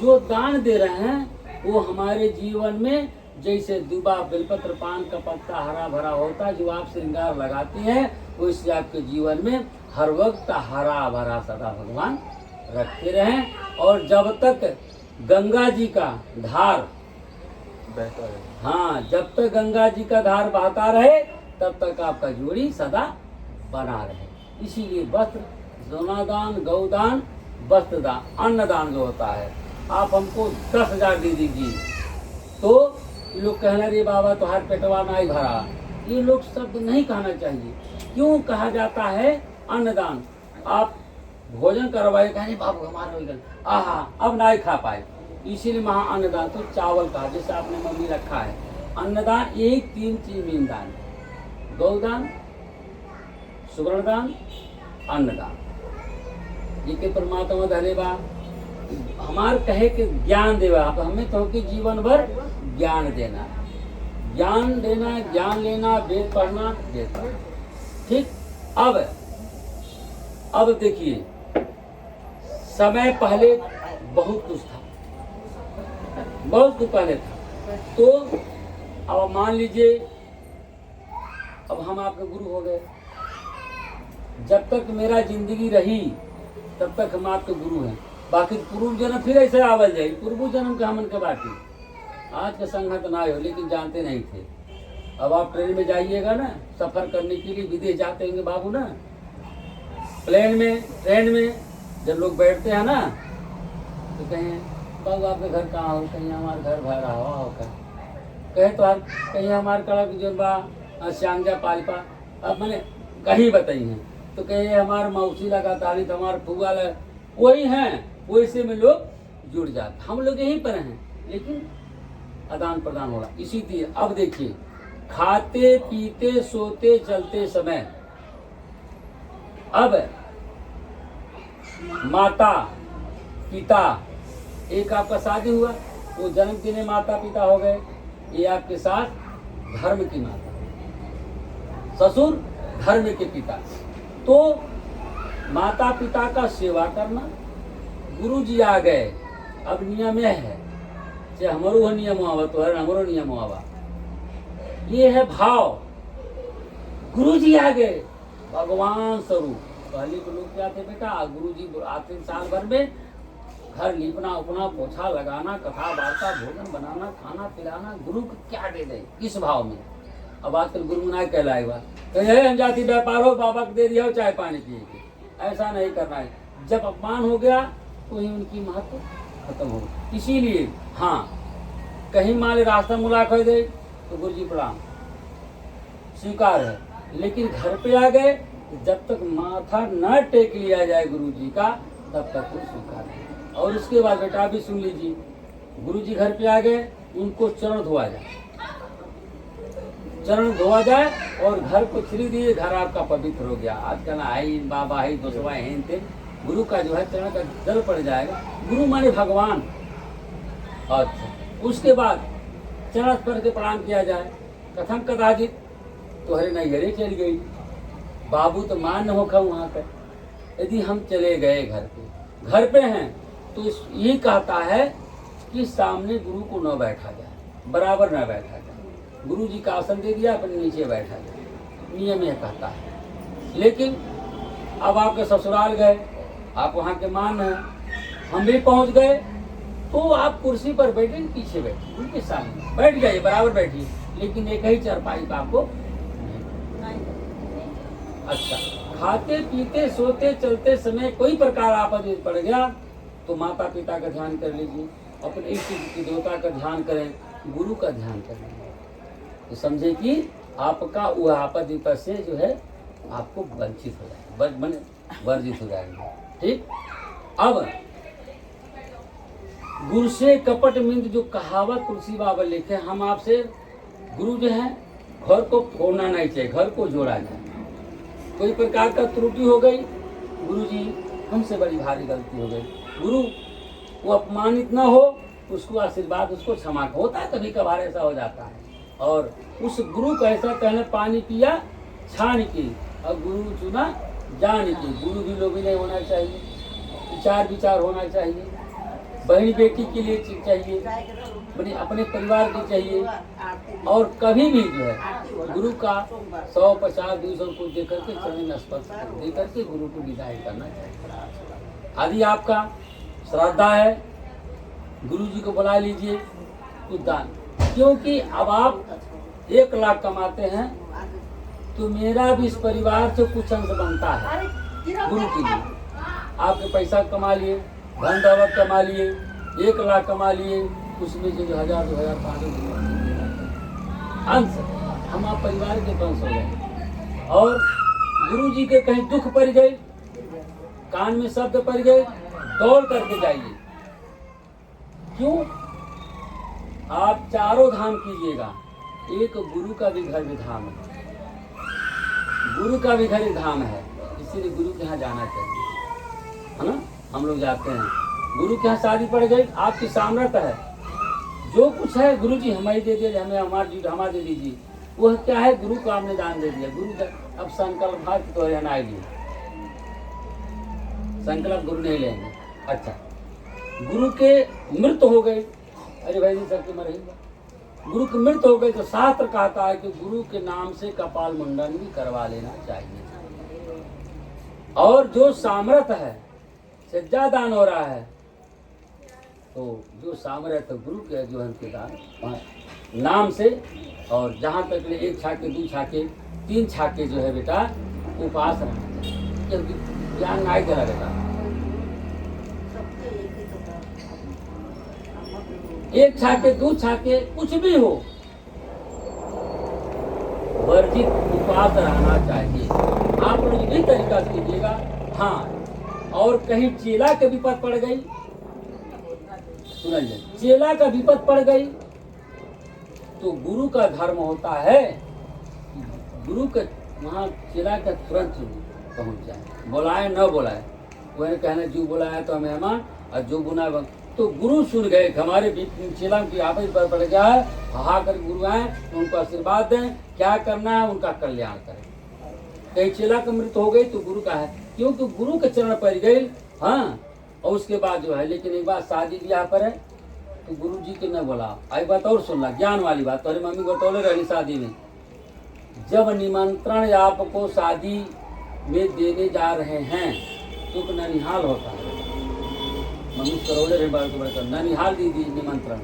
जो दान दे रहे हैं वो हमारे जीवन में जैसे दुबा बेलपत्र पान का पत्ता हरा भरा होता है जो आप श्रृंगार लगाते हैं वैसे आपके जीवन में हर वक्त हरा भरा सदा भगवान रखते रहें और जब तक गंगा जी का धार बहता है हाँ जब तक गंगा जी का धार बहता रहे तब तक आपका जोड़ी सदा बना रहे। इसीलिए वस्त्र सोनादान गौदान वस्त्रदान अन्नदान जो होता है आप हमको 10,000 दे दीजिए तो लोग कहना रे बाबा तो हाथ पेटवा नहीं भरा ये लोग शब्द नहीं कहना चाहिए। क्यों कहा जाता है अन्नदान आप भोजन करवाए कहे बाबू हमारे हो गए आहा अब नहीं खा पाए इसीलिए महा अन्नदान तो चावल का जैसे आपने मम्मी रखा है अन्नदान एक 3 चीज में दान गौदान सुवर्णदान अन्नदान ये के परमात्मा धरे बा हमार कहे के ज्ञान देवा आप हमें तो के जीवन भर ज्ञान देना ज्ञान लेना वेद पढ़ना वेद पढ़ना ठीक। अब देखिए समय पहले बहुत कुछ था बहुत कुछ पहले था तो अब मान लीजिए अब हम आपके गुरु हो गए जब तक मेरा जिंदगी रही तब तक हम आपके गुरु हैं। बाकी पूर्व जन्म फिर ऐसे आवल जाए, पूर्व जन्म के हमन के बाकी आज का संगत ना हो, लेकिन जानते नहीं थे। अब आप ट्रेन में जाइएगा ना, सफर करने के लिए विदेश जाते होंगे बाबू ना, प्लेन में ट्रेन में जब लोग बैठते हैं ना तो कहें बाबू आपके घर कहाँ हो, कहीं हमारे घर भर रहा हो कहे तो आप कहीं हमारे कड़क जो बा श्यांजा पालपा, अब मैंने कहीं बताई हैं तो कहे हमारे मौसी लगा ताली तो हमारे फुआ लगा, वही हैं, वैसे में लोग जुड़ जाते। हम लोग यहीं पर हैं, लेकिन आदान प्रदान हो रहा। इसीलिए अब देखिए, खाते पीते सोते चलते समय अब माता पिता, एक आपका शादी हुआ वो जन्म देने माता पिता हो गए, ये आपके साथ धर्म की माता, ससुर धर्म के पिता। तो माता पिता का सेवा करना, गुरु जी आ गए, अब नियम यह है कि हमारो नियम आवा तो है, हमारो नियम आवा, ये है भाव। गुरु जी आ गए भगवान स्वरूप। पहले तो लोग क्या थे बेटा, गुरु जी आते साल भर में घर लीपना उपना पोछा लगाना, कथा वार्ता भोजन बनाना, खाना पिलाना, गुरु को क्या दे दे इस भाव में। अब आजकल गुरु मनाए कहलाएगा तो हम जाति व्यापार हो, बाबा को दे दिया हो चाय पानी पिएगी, ऐसा नहीं करना है। जब अपमान हो गया तो ही उनकी महत्व खत्म हो गई। इसीलिए हाँ, कहीं मान ली रास्ता मुलाकात दे तो गुरु जी प्रणाम स्वीकार है, लेकिन घर पे आ गए जब तक माथा न टेक लिया जाए गुरु जी का तब तक वो स्वीकार है। और उसके बाद बेटा भी सुन लीजिए, गुरु जी घर पे आ गए, उनको चरण धोआ जाए, चरण धोआ जाए और घर को श्री दिए, घर आपका पवित्र हो गया। आजकल आई बाबा ही दोस्तवा हैं थे, गुरु का जो है चरण का जल पड़ जाएगा। गुरु माने भगवान। अच्छा, उसके बाद चरण पर के प्रणाम किया जाए। कथम कदाचित तोहरे नैहरे चल गई, बाबू तो मान न होगा वहाँ पर। यदि हम चले गए घर पे हैं तो ये कहता है कि सामने गुरु को न बैठा जाए, बराबर न बैठा जाए। गुरु जी का आसन दे दिया, अपने नीचे बैठा जाए, नियम यह कहता है। लेकिन अब आपके ससुराल गए, आप वहाँ के मान हैं, हम भी पहुँच गए, तो आप कुर्सी पर बैठे, पीछे बैठिए, उनके सामने बैठ जाइए, बराबर बैठिए, लेकिन एक ही चारपाई का आपको। अच्छा, खाते पीते सोते चलते समय कोई प्रकार आपद पड़ गया तो माता पिता का ध्यान कर लीजिए, अपने इष्ट की देवता का ध्यान करें, गुरु का ध्यान करें, तो समझे कि आपका वह आपद विपद से जो है आपको वंचित हो जाएगा, वर्जित हो जाएंगे। ठीक। अब गुरु से कपट मिंद जो कहावत तुलसी बाबा लिखे, हम आपसे गुरु जो है घर को फोड़ना नहीं चाहिए, घर को जोड़ा जाए। कोई प्रकार का त्रुटि हो गई, गुरु जी हमसे बड़ी भारी गलती हो गई, गुरु वो अपमानित ना हो, उसको आशीर्वाद, उसको क्षमा होता है, कभी कभार ऐसा हो जाता है। और उस गुरु को ऐसा कहना, पानी पिया छान की और गुरु चुना जान की। गुरु भी लोभी नहीं होना चाहिए, विचार होना चाहिए, बहन बेटी के लिए चाहिए, अपने परिवार के चाहिए। और कभी भी जो है गुरु का 100, 50, 200 कुछ दे करके चरण स्पर्श दे करके गुरु को विदाई करना चाहिए। यदि आपका श्रद्धा है, गुरु जी को बुला लीजिए, कुछ दान, क्योंकि अब आप 1 लाख कमाते हैं तो मेरा भी इस परिवार से कुछ अंश बनता है गुरु के लिए। आपके पैसा कमा लिए, धन दौलत कमा लिए, 1 लाख कमा लिए, उसमें जो 1000, 2000, 500 अंश हम आप परिवार के अंश हो गए। और गुरु जी के कहीं दुख पड़ गए, कान में शब्द पड़ गए, दौड़ करके जाइए। क्यों? आप चारों धाम कीजिएगा, एक गुरु का भी घर भी धाम है, गुरु का भी घर एक धाम है, इसीलिए गुरु के यहाँ जाना चाहिए, है ना। हम लोग जाते हैं, गुरु के यहाँ शादी पड़ गई, आपकी सामर्थ्य है, जो कुछ है गुरु जी हमें दे दिए, हमें हमारे दे दीजिए। वह क्या है, गुरु को आपने दान दे दिया। गुरु का अब संकल्प भाग तो रहना आएगी, संकल्प गुरु नहीं लेंगे। अच्छा, गुरु के मृत हो गए, अरे भाई जी सबके मरेगा, गुरु की मृत्यु हो गई तो शास्त्र कहता है कि गुरु के नाम से कपाल मुंडन भी करवा लेना चाहिए। और जो सामर्थ्य है सज्जा दान हो रहा है, तो जो सामर्थ्य गुरु के जो है के दान नाम से। और जहाँ तक ले 1 छाके 2 छाके 3 छाके जो है बेटा उपवास रहना चाहिए, क्योंकि ज्ञान नहीं करा बेटा। 1 छाके 2 छाके कुछ भी हो, वर्जित उपवास रहना चाहिए। आप लोग भी तरीका से कीजिएगा। हाँ, और कहीं चेला के विपद पड़ गई, सुनिए, चेला का विपद पड़ गई तो गुरु का धर्म होता है गुरु के वहाँ चेला का तुरंत पहुँच जाए, बुलाए न बुलाए। वह कहना जो बुलाया तो मेहमान और जो बुना तो गुरु सुन गए। हमारे चेला की आपस पर पड़ गया है, हा कर गुरु आए तो उनको आशीर्वाद दें, क्या करना है उनका कल्याण करें। कहीं चेला का मृत्यु हो गई तो गुरु का है, क्योंकि गुरु के चरण पड़ गई। हाँ, और उसके बाद जो है, लेकिन एक बात शादी ब्याह पर है तो गुरु जी के न बोला। एक बात और सुनना, ज्ञान वाली बात, तुम्हारी मम्मी बतौले रही शादी में, जब निमंत्रण आपको शादी में देने जा रहे हैं तो एक ननिहाल होता है, मम्मी करौले रहे बात को बढ़कर ननिहाल दे दीजिए निमंत्रण,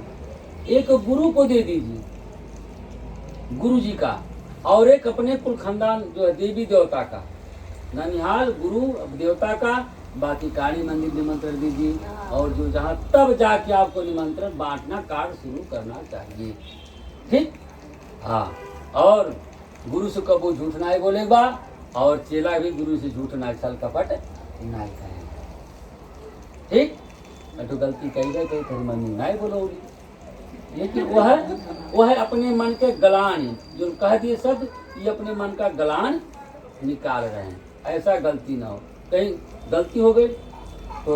एक गुरु को दे दीजिए गुरु जी का, और एक अपने कुल खानदान जो है देवी देवता का, ननिहाल गुरु देवता का, बाकी काली मंदिर निमंत्रण दीजिए। और जो जहाँ तब जाके आपको निमंत्रण बांटना कार्य शुरू करना चाहिए, ठीक। हाँ, और गुरु से कबो झूठ नहीं बोलेगा, और चेला भी गुरु से झूठ ना छल कपट नहीं करेगा, ठीक। तो गलती कही गई तो फिर मम्मी नहीं बोलोगी, लेकिन वह अपने मन के गलान जो कह दिए शब्द, ये अपने मन का गलान निकाल रहे हैं। ऐसा गलती ना हो, कहीं गलती हो गई तो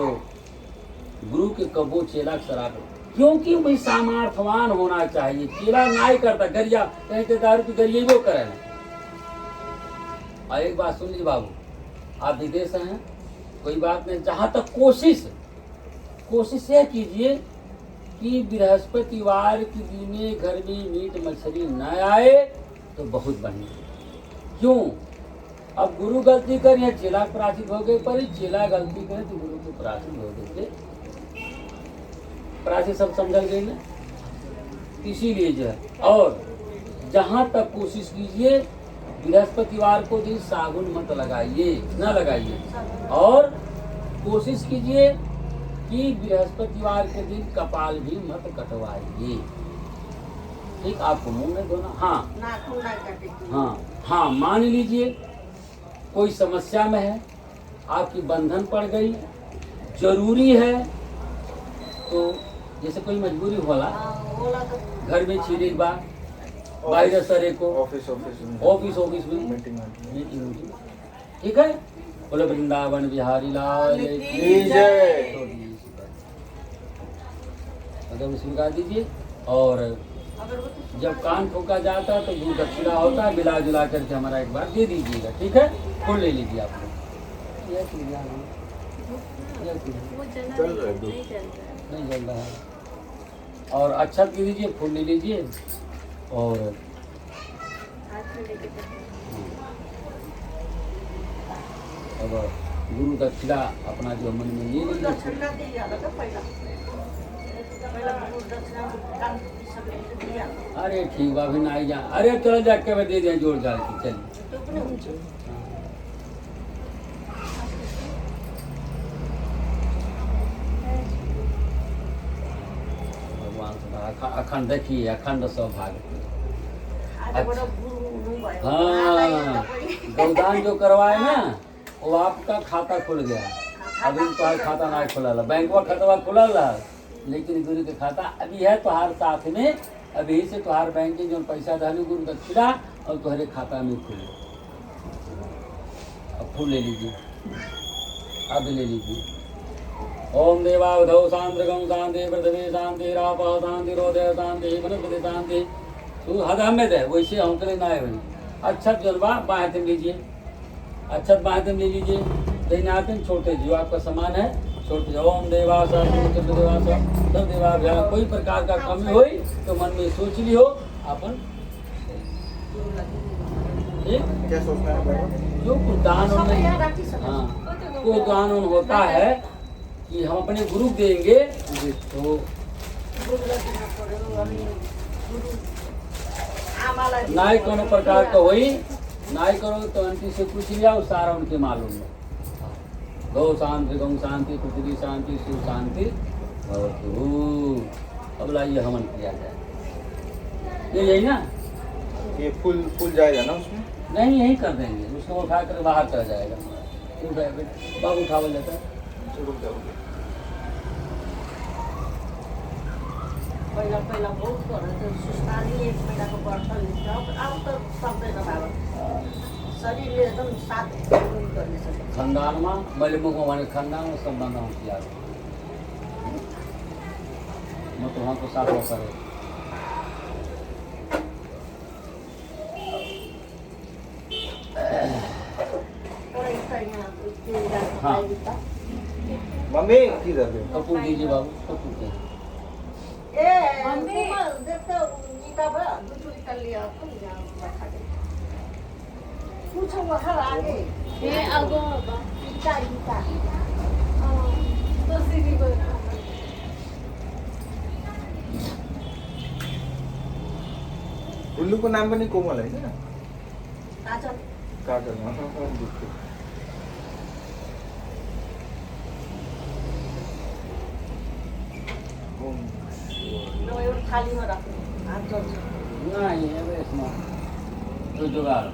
गुरु के कबो चेला शराब, क्योंकि भाई सामर्थ्यवान होना चाहिए। चेला नहीं करता गरिया, कहीं के दारू की गरिया वो करे। और एक बात सुन लीजिए बाबू, आप विदेश हैं कोई बात नहीं, जहाँ तक कोशिश यह कीजिए कि बृहस्पतिवार के दिन घर में मीट मछली न आए तो बहुत बढ़िया। क्यों? अब गुरु गलती करे चेला पराजित हो गए, पर चेला गलती करे तो गुरु को पराजित हो गए, पराजित सब समझल गई ना। इसीलिए जो है, और जहाँ तक कोशिश कीजिए बृहस्पतिवार को दिन साबुन मत लगाइए, न लगाइए, और कोशिश कीजिए कि बृहस्पतिवार के दिन कपाल भी मत कटवाइए, ठीक। आपको मुंह में धोना, हाँ, मान लीजिए कोई समस्या में है, आपकी बंधन पड़ गई, जरूरी है, तो जैसे कोई मजबूरी होला, घर में छीने के बाद बाहर सरे को ऑफिस में मीटिंग, ठीक है। बोले वृंदावन बिहारी लाल की जय। अगर स्वीकार दीजिए, और जब कान फूका जाता है तो दूध दक्षिणा होता है, मिला जुला करके हमारा एक बार दे दीजिएगा, ठीक है। फूल ले लीजिए आप लोग, नहीं जल रहा है, और अच्छा दे दीजिए, फूल ले लीजिए, और अब गुरु दक्षिणा अपना जो मन में ले लीजिए। अरे ठीक बा, अभी नहीं जा, अरे चलो जाके मैं दे दें जोड़ जाल की, चलिए। भगवान अखंड देखिए, अखंड सौभाग्य। हाँ, गौदान जो करवाए ना वो आपका खाता खुल गया, अभी तो खाता ना खुला, बैंक का खाता खुला, लेकिन गुरु के खाता अभी है तुम्हारे साथ में, अभी से तुम्हारे बैंक के जो पैसा डालू गुरु दक्षिणा और तुम्हारे खाता में खुले। अब फूल ले लीजिए, अब ले लीजिए। ओम देवावधौ सांद्रगम शांति पृथ्वी शांति रापः शांति रोदय शांति वनस्पति शांति। तू हद हमें दे वैसे हम करे ना है भाई। अक्षत जलवा बाएं तुम लीजिए, अक्षत बाएं तुम ले लीजिए, दैनातन छोटे जो आपका सामान है छोटे। ओम देवास देवास सब देवा, कोई प्रकार का कमी हो तो मन में सोच ली हो अपन, ठीक। क्या सोचना है जो कुछ दान, हाँ उसको कानून होता है कि हम अपने गुरु को देंगे तो ना ही कोनो प्रकार का होई, ना ही करो तो अंति से कुछ लिया उस सारा उनके मालूम है। गौ शांति, गौ शांति, पृथ्वी शांति, शिव शांति भवतु। अब लाइए हवन किया जाए। ये यही ना, ये फूल जाएगा ना उसमें? नहीं यही कर देंगे, उसको उठा कर बाहर कर जाएगा। बाबू उठावल जाता है। पहिला बहुत गरेर सुस्तानी 1 महिनाको व्रत लिन्छ। अब त सक्दैन बाबा, शरीरले एकदम साथ गर्ने छ। खानदानमा मैले मुखमा भने खानदानमा सब बन्दा हूँ किया म तो वहाँ को साफ हो करे। हाँ मम्मी किधर गए? कपूर दीजिए बाबू, कपूर दीजिए। ए मम्मी देखो इटा बा दूसरी इटा लिया तो यहाँ रखा दे। कुछ वहाँ आगे ये आगो बाबा इटा तो सीधी को उल्लू को नाम पनि कोमल है ना? काजल काजल। लो एउटा थालीमा राख्नु हात जोड्छ। नहीं अब इसमें तो जुगाड़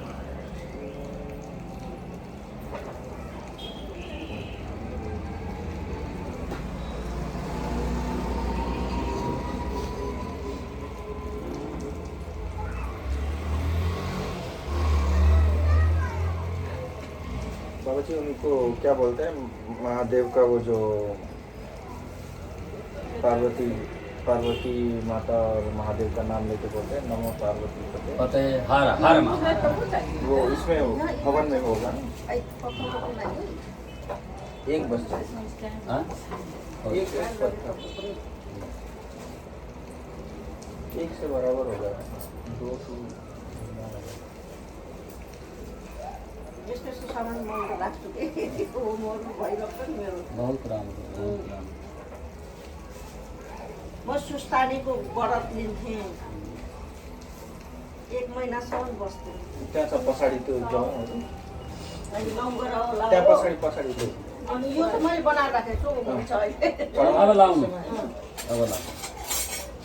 बाबा जी उनको क्या बोलते हैं, महादेव का वो जो पार्वती माता और महादेव का नाम लेके बोलते हैं, नमो पार्वती पते। पते हर माँ वो इसमें हवन में होगा ना? ऐ पक्का नहीं एक बस चाहिए, हाँ एक पत्थर, एक से बराबर होगा, 2 2 यस्तो यस्तो सामान म राख्छु के ओ मर्नु भइरहेको नि मेरो। बहुत राम बहुत राम। म सुस्तानीको व्रत लिन्थेँ, 1 महिनासम्म बस्थेँ। त्यहाँ छ पछाडि त्यो जाउँ, अनि लङ्गर होला त्यहाँ पछाडि त्यो अनि यो त मैले बनाएर राखेको छु, हुन्छ अहिले अब लाऊं अब लाऊं।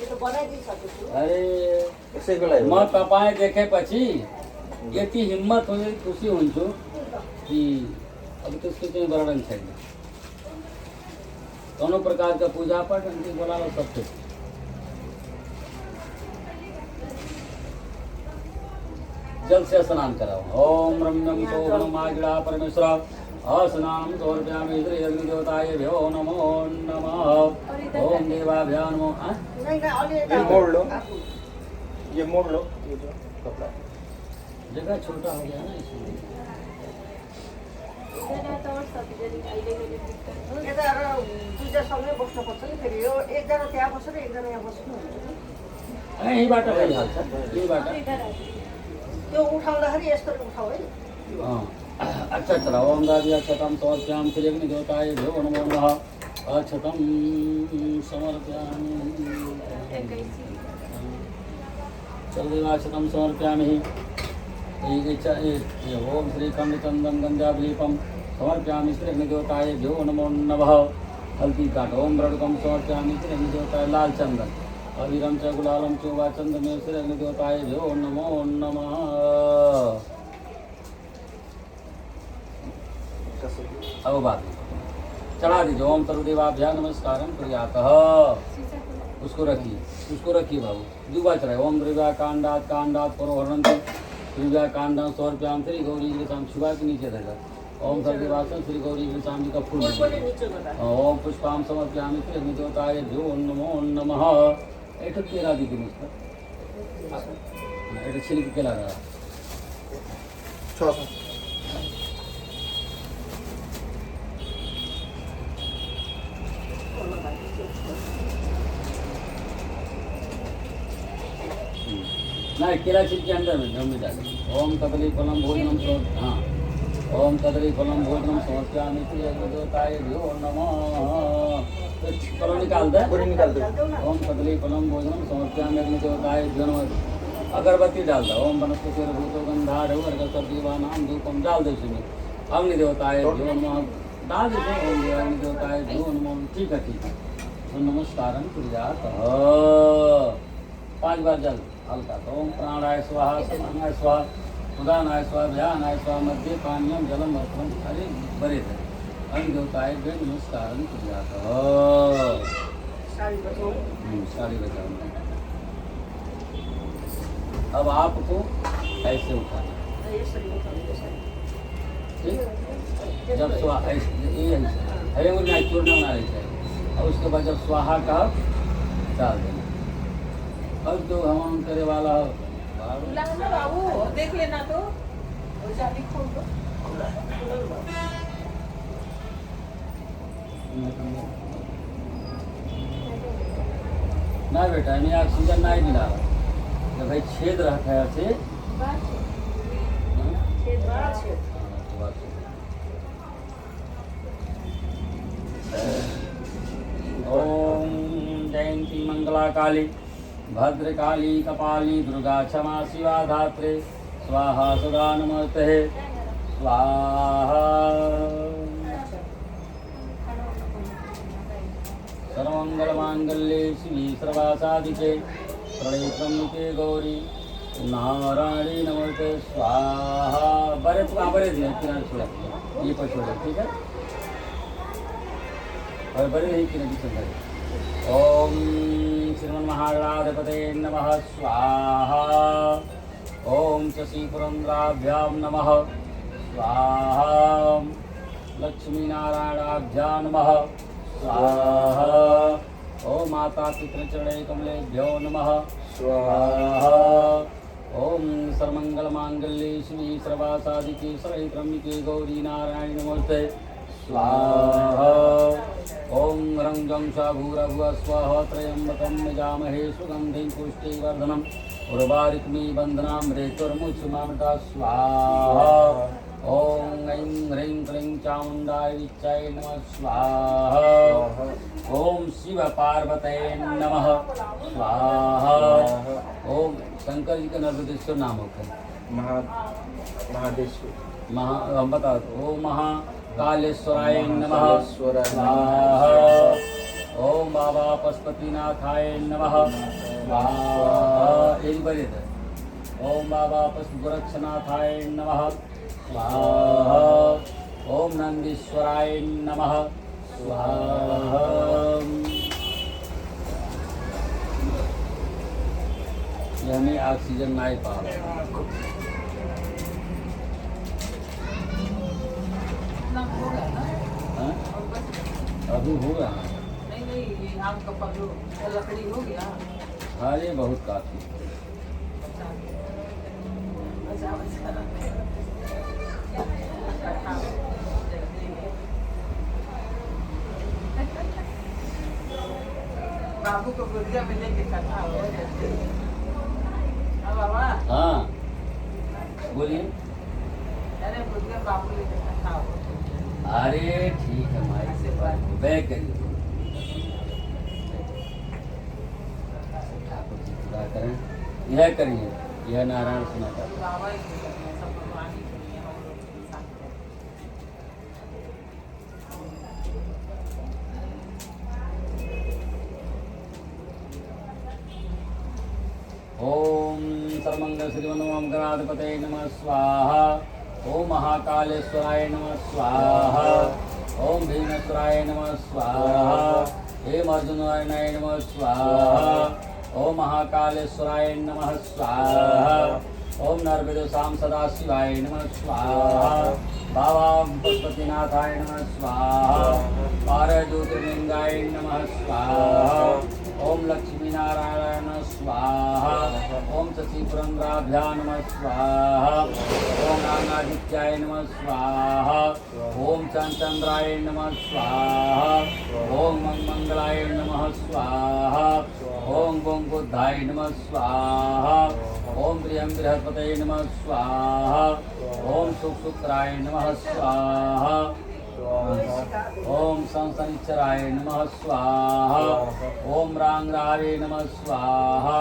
यो त बनाइदिइसकेको छु। अरे यसैको लागि म तपाईँ देखेपछि यति हिम्मत हो खुसी हुन्छु कि अब त्यसको चाहिँ वर्णन छैन। दोनों प्रकार का पूजा पाठ उनकी बोला लो सब कुछ। जल से स्नान कराओ। ओम रम्यम सोमम आगिड़ा परमेश्वर स्नान समर्पयामि अग्नि देवताय भ्यो नमो नमः। ओम देवाभ्यो नमो। नहीं नहीं अलि ये मोड़ लो, ये मोड़ लो, ये जो कपड़ा जगह छोटा हो गया ना इसलिए। और सब जल्दी आइले गए दिक्कत यता दुईजना सँगै बस्नुपर्छ नि फेरि। यो एकजना त्यहाँ बस्छ र एकजना यहाँ बस्नु हुन्छ। यही बाटो भइहाल्छ, यही बाटो। इधर आ त्यो उठाउँदाखेरि यसरी उठाऊ है। अच्छा चला। ओम दादी अक्षतम समर्पयामि श्री अग्नि देवताय भ्यो नमो नमः। अक्षतम समर्पयामि चल देवाक्षतम समर्पयामि। ओम श्री खंडचंदन गंजाभीपम समर्पयामि श्री अग्नि देवताय भ्यो नमो नमः। हल्दी काट। ओम ब्रडकम समर्पयामि श्री अग्नि देवताय लाल चंदन अविरम च गुलालम चोवा चंदन श्री अग्नि देवताय भ्यो नमो नमः। अब बात चढ़ा दीजिए। ओम सर्वदेवाभ्या नमस्कारम कुर्यातः। उसको रखिए बाबू। दुबा चढ़ाए। ओम द्रव्या कांडात परोहरणंति द्रव्या कांडा समर्पयामि श्री गौरी ग्रसाम। छुआ के नीचे रहेगा। ओम सर्वदेवासन श्री गौरी ग्रसाम जी का फूल। ओम पुष्पाम समर्पयामि श्री अग्नि देवताय भ्यो नमो नमः। एठो केला दी दिन उसका एठो छिलके केला रहा। 600 ना केला छिलके अंदर में डाले। ओम कदली फलम भोजनम हाँ ओम कदलीफलम भोजनम समर्पयामि प्रियदेवताय भ्यो नमः। तो फल निकाल दे, पूरी निकाल दो। ओम कदलीफलम भोजनम समर्पयामि अग्निदेवताय भ्यो नमः। अगरबत्ती डाल दो। ओम वनस्पति भूतो गंधाढ़ अर्घसर्दीवानां धूपम डाल दे इसमें। अग्निदेवताय भ्यो नमः डाल देते। ओम अग्निदेवताय भ्यो नमः। ठीक है ठीक है। तो नमस्कारं कुर्यात्। 5 बार जल हल्का। तो ओम प्राणाय स्वाहा समानाय स्वाहा उदानाय स्वाहा ध्यानाय स्वाहा मध्ये पानीयम जलम अर्पणम। अरे बरे थे अग्निदेवताय भ्यो नमस्कारं कुर्यात्। साड़ी बचाओ। साड़ी बचाओ। अब आपको ऐसे उठाना, ये साड़ी बचाओ। ठीक। जब स्वाहा ये हरे मुझे चूर्ण बना लेते हैं और उसके बाद जब स्वाहा का डाल देना। अब जो हवन करे वाला बुलाना बाबू, देख लेना तो वो चाबी खोल दो। ना बेटा मैं ऑक्सीजन नहीं दिला रहा। जब भाई छेद रहता है ऐसे छेद बड़ा छेद। ओम जयंती मंगला काली भद्रकाली कपाली दुर्गा क्षमा शिवा धात्रे स्वाहा सदा नमस्ते स्वाहा। सर्वमंगलमांगल्ये शिवे सर्वासाधिके प्रणय त्र्यंबके गौरी नारायणी नमस्ते स्वाहा। बड़े तो बड़े दिए किनारे छोड़े ये पर छोड़े ठीक है। और बड़े ही किनारे चल रहे। ओम श्रीमन्महागणाधिपते नमः स्वाहा। ओम शशिपुरंद्राभ्यां नमः स्वाहा। लक्ष्मीनारायणाभ्यां नमः स्वाहा। ओम माता पितृचरणे कमलेभ्यो नमः स्वाहा। ओम सर्वमंगलमांगल्ये शिवे सर्वासाधिके शरण्ये त्र्यंबके गौरी नारायणी नमोस्तुते स्वाहा। ओम रं जं भूरभुवः स्वः त्र्यंबकं यजामहे सुगंधिं पुष्टिवर्धनम् उर्वारुकमिव बन्धनामृतुर्मुक्षमामृता स्वाहा। ओम ऐं ह्रीं क्लीं चामुण्डाय विच्चाय नमः स्वाहा। ओम शिव पार्वतये नमः स्वाहा। ओम शंकर जी का नर्मदेश्वर नाम होता है महादेश्वर। हम बता दो। ओम महाकालेश्वराय नमः स्वाहा। ओम बाबा पशुपतिनाथाय नमः स्वाहा। एक बार इधर। ओम बाबा पशुगोरक्षनाथाय नमः स्वाहा। ओम नंदीश्वराय नमः स्वाहा। ये हमें ऑक्सीजन नहीं पा इतना होगा ना। हाँ? और बस अभी होगा। नहीं नहीं, ये आम का पल्लू लकड़ी हो गया। हाँ ये बहुत काफी। बचा बचा रखा। बाबू को गुड़िया में लेके कथा हो। हाँ बाबा, हाँ बोलिए। अरे गुड़िया बाबू लेके कथा हो। अरे ठीक है माई से बात बैठ करिए। ठाकुर जी पूरा करें। यह करिए, यह नारायण सुनाता था। बाबा ही तो करते हैं, सब भगवान ही के लिए हम लोग के साथ हैं। ओम सर्वमंगल श्रीमन्महागणाधिपतये नमः स्वाहा। ओम महाकालेश्वराय नमः स्वाहा। ओम भीमेश्वराय नमः स्वाहा। हे अर्जुनाय नमः स्वाहा। ओम महाकालेश्वराय नमः स्वाहा। ओम नर्मदेशां सदाशिवाय नमः स्वाहा। बाबा पशुपतिनाथाय नमः स्वाहा। बारह ज्योतिर्लिंगाय नमः स्वाहा। ओम लक्ष्मीनारायणाय नमः स्वाहा। ओम शशिपुरंद्राभ्यां नमः स्वाहा। ओम नानादित्याय नमः स्वाहा। ओम चंद्राय नमः स्वाहा। ओम मंगलाय नमः स्वाहा। ओम बुद्धाय नमः स्वाहा। ओम प्रियं बृहस्पतये नमः स्वाहा। ओम शुक्राय नमः स्वाहा। ओम संसनिचराय नमः स्वाहा। ओम रांगरावे नमः स्वाहा।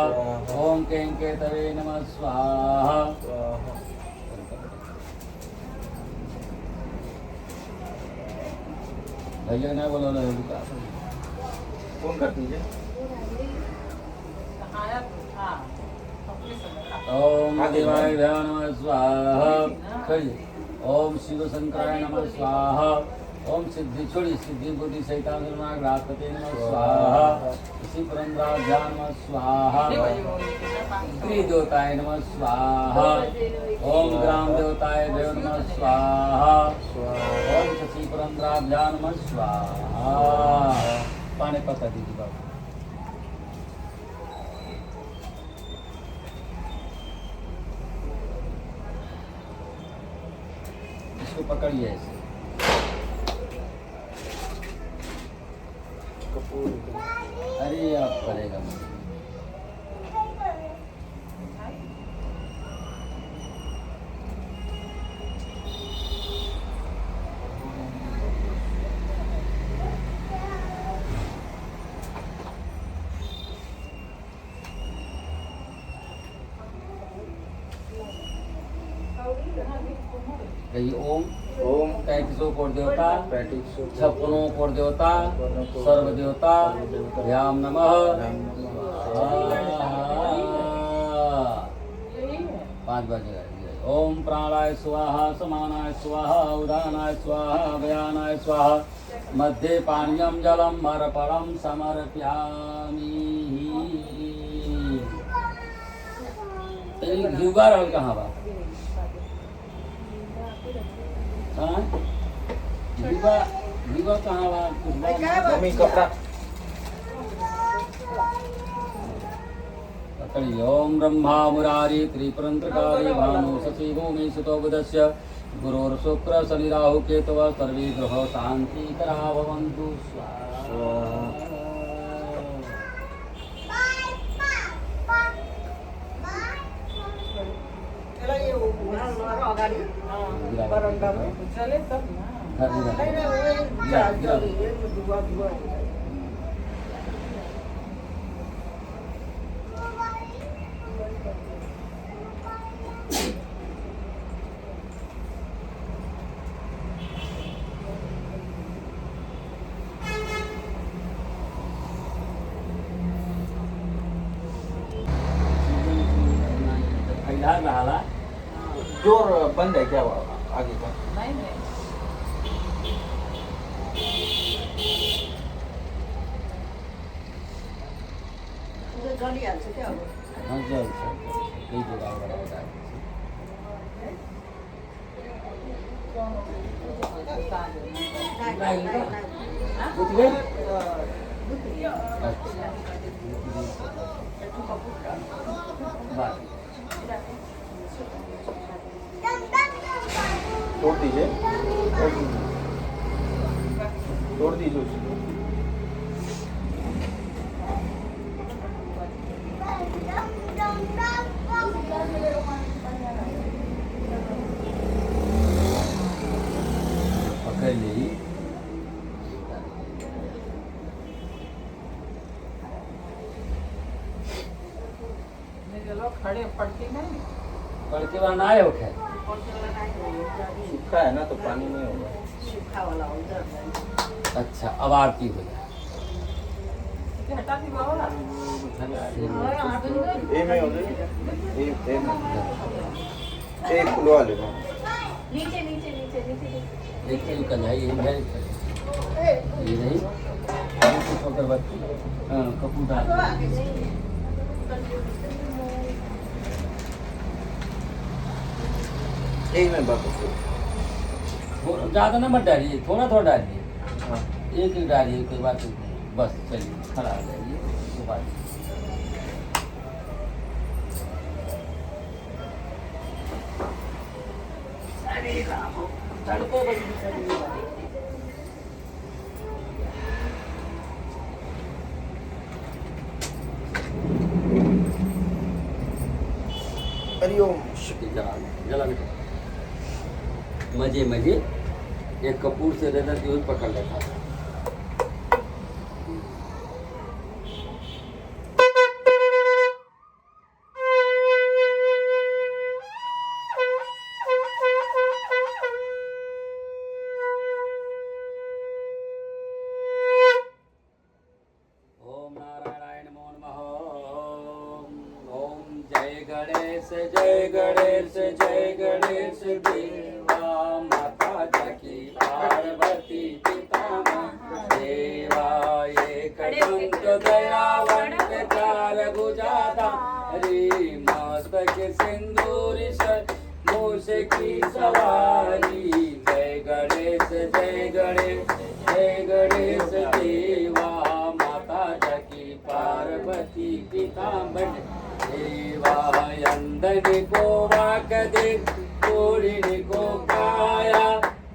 ओम केंकेतवे नमः स्वाहा। भैया ने बोला फोन कर दीजिए। आया हाँ अपने से ओम देवाय नमः स्वाहा। कहिए ओम शिव शंकराय नमः स्वाहा। ओम सिद्धि छोड़ी सिद्धि बुद्धि सहितान राष्ट्रपति नमः स्वाहा। इसी पुरंद्राभ्यां नमः स्वाहा। त्रिदेवताय नमः स्वाहा। ओम ग्राम देवताय भ्यो नमः स्वाहा। ओम शशि पुरंद्राभ्यां नमः स्वाहा। पानी पता दीजिए बाबू। इसको पकड़िए ऐसे। अरे आप करेगा मुझे। कही ओम ओम 33 कोट देवता 35 56 कोट देवता सर्व देवता भ्याम नमः। यही है 5 बजे ओम प्राणाय स्वाहा समानाय स्वाहा उदानाय स्वाहा व्यानाय स्वाहा मध्ये पानीयम जलम अर्पणम समर्पयामि। युगा रहल कहाँ बा? हाँ? युगा कहाँ बा? कुछ बा? मम्मी कपड़ा पकड़िए। ओम ब्रह्मा मुरारी त्रिपुरंत्रकारी भानु शशि भूमि सुतो बुधस्य गुरोर शुक्र शनि राहु केतव सर्वे ग्रह शांति करा भवन्तु स्वाहा। अगाडि बरन्डामा चले तब ना इलाज रहा जोर बंद है क्या आगे का? नहीं नहीं गरिहाल्छ क्या अब हाँ चल कई जगह बड़ा कुछ गई तोड़ दीजिए तोड़ दीजिए उसको। पकड़ ली चलो खड़े पड़ती नहीं पढ़ के बाद आए हो क्या? सूखा है ना तो पानी नहीं होगा। सुक्खावाला हुन्छ अच्छा अब आरती हो जाए। हटा दी बाबा ए में हो जाए ए में एक खुलवा लेना। नीचे नीचे नीचे नीचे एक चीज कर जाए ये नहीं कुछ अगरबत्ती कपूर डाल एक में बात ज़्यादा ना मत डालिए थोड़ा थोड़ा डालिए। हाँ एक ही डालिए कोई बात नहीं बस चलिए खड़ा हो जाइए कोई बात नहीं। हरिओम। जला जला बेटा मजे मजे एक कपूर से लेकर यूज पकड़ लेता था। ओम नारायणाय नमो नमः। ओम जय गणेश जय गणेश जय गणेश देवा माता जकी पार्वती पितामह देवा एक दंत दयावंत चार भुजाधारी मस्तक सिंदूर मूस की सवारी जय गणेश जय गणेश जय गणेश देवा माता जकी पार्वती पितामह देवा यंदन को वाक दे कोड़िन को काया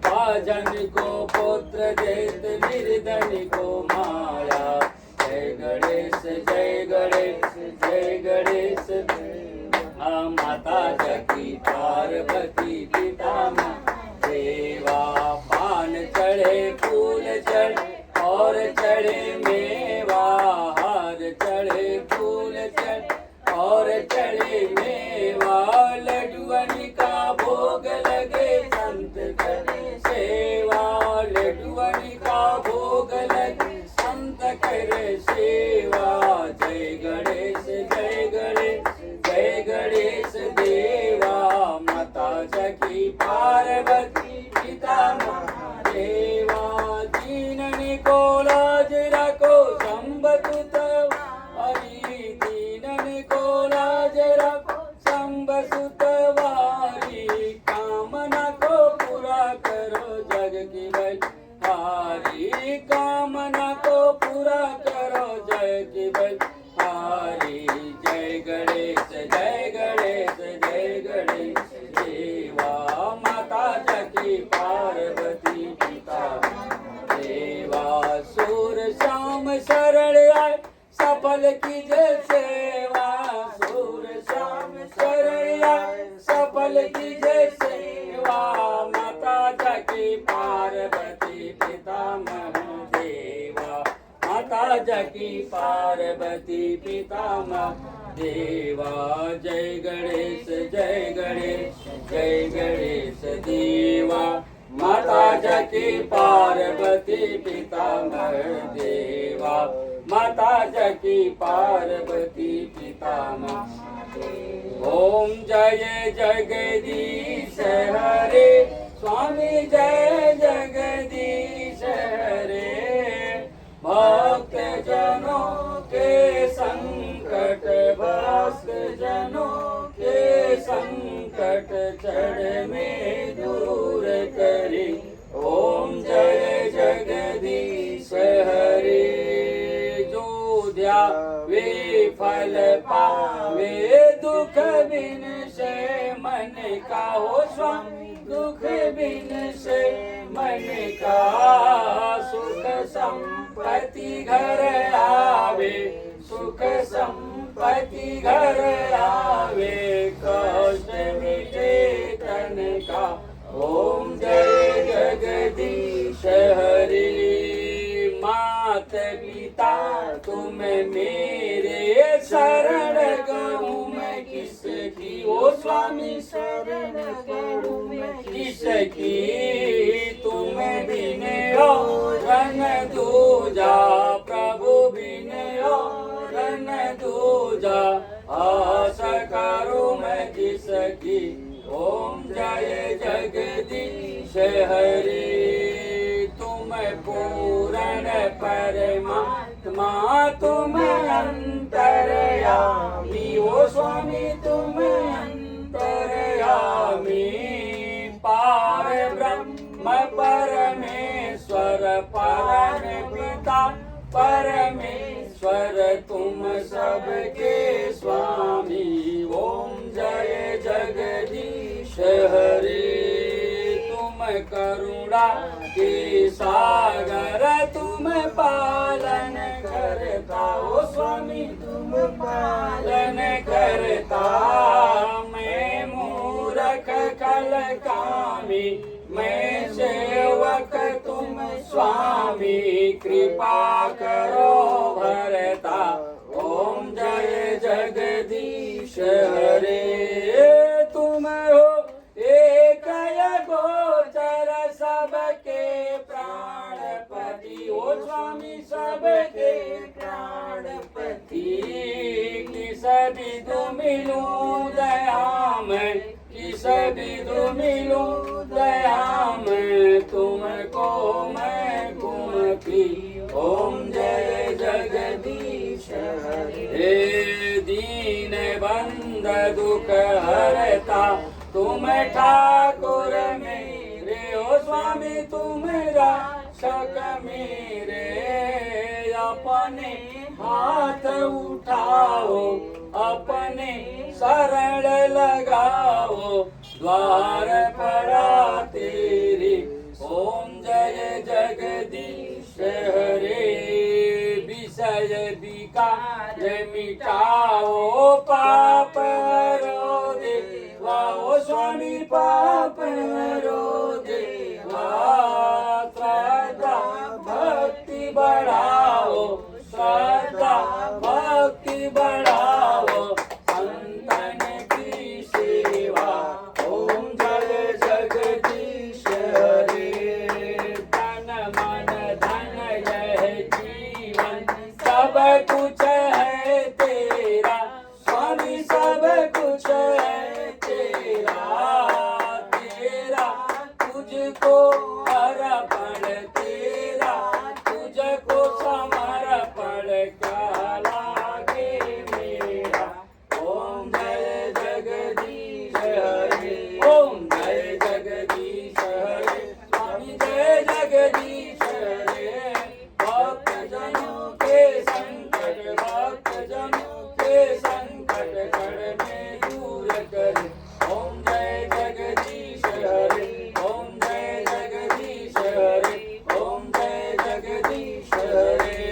भाजन को पुत्र देत निर्धन को माया जय गणेश जय गणेश जय गणेश माता जकी पार्वती पितामह देवा पान चढ़े फूल चढ़े और चढ़े मेवा हार चढ़े फूल चढ़े और चढ़े मेवा लड्डुअन का भोग लगे संत करे सेवा लड्डुअन का भोग लगे संत करे सेवा जय गणेश जय गणेश जय गणेश देवा माता जकी पार्वती पितामह देवा दीनन को लाज रखो संबतुत वारी दीनन को लाज रखो संबसुत वारी कामना को पूरा करो जग की बलिहारी कामना को पूरा करो जग की बलिहारी जय गणेश जय गणेश जय गणेश देवा माता जकी पार्वती पितामह देवा सूर श्याम शरण आए सफल की जय सेवा सूर श्याम शरण आए सफल की जय सेवा माता जकी पार्वती पितामह देवा माता जकी पार्वती पितामह देवा जय गणेश जय गणेश जय गणेश देवा माता जकी पार्वती पितामह देवा माता जकी पार्वती पितामह ओम जय जगदीश हरे स्वामी जय जगदीश हरे भक्त जनों के संकट भक्त जनों के संकट चढ़ में दूर करे ओम जय जगदीश हरे जो ध्यावे फल पावे दुख बिन से मन का हो स्वामी दुख बिन से मन का सुख संपत्ति घर आवे सुख संपत्ति घर आवे कष्ट मिटे तन का ओम जय जगदीश हरे मात पिता तुम मेरे शरण गहूँ मैं किसकी ओ स्वामी शरण गहूँ मैं किसकी तुम बिन रन दूजा प्रभु बिन रन दूजा आस करूँ मैं किसकी ओम जय जगदीश हरे तुम पूर्ण परमात्मा तुम अंतर्यामी ओ स्वामी तुम अंतर्यामी पार ब्रह्म परमेश्वर परम पिता परमेश्वर तुम सबके स्वामी ओम जय जगदीश हरे तुम करुणा के सागर तुम पालन करता ओ स्वामी तुम पालन करता मैं मूरख कल कामी स्वामी कृपा करो भरता। ओम जय जगदीश हरे। तुम हो एक गोचर सबके प्राणपति। ओ स्वामी सबके प्राणपति। किस विधु मिलूं दया में, किस विधु मिलूं दया में, तुमको मैं कुमति। ओम जय जगदीश हरे। हे दीन बंद दुख हरता, तुम ठाकुर मेरे। ओ स्वामी तुम रक्षक मेरे। अपने हाथ उठाओ, अपने शरण लगाओ, द्वार पड़ा तेरे। ओम जय जगदीश हरे। विषय विकार मिटाओ, पाप हरो देवा। ओ स्वामी पाप हरो देवा। श्रद्धा भक्ति बढ़ाओ, श्रद्धा भक्ति बढ़ाओ, संतन की सेवा। ओम जय जगदीश हरे। तन मन धन यह जीवन सब कुछ है तेरा। स्वामी सब कुछ है तेरा। तेरा तुझको अर्पण, तेरा तुझको समर्पण, क्या लागे मेरा। ओम जय जगदीश हरे। ओम जय जगदीश हरे। स्वामी जय जगदीश हरे। भक्त जनों के संकट, भक्त जनों के संकट कड़ में दूर करे। ओम जय जगदीश हरे। ओम जय जगदीश हरे। ओम जय जगदीश हरे।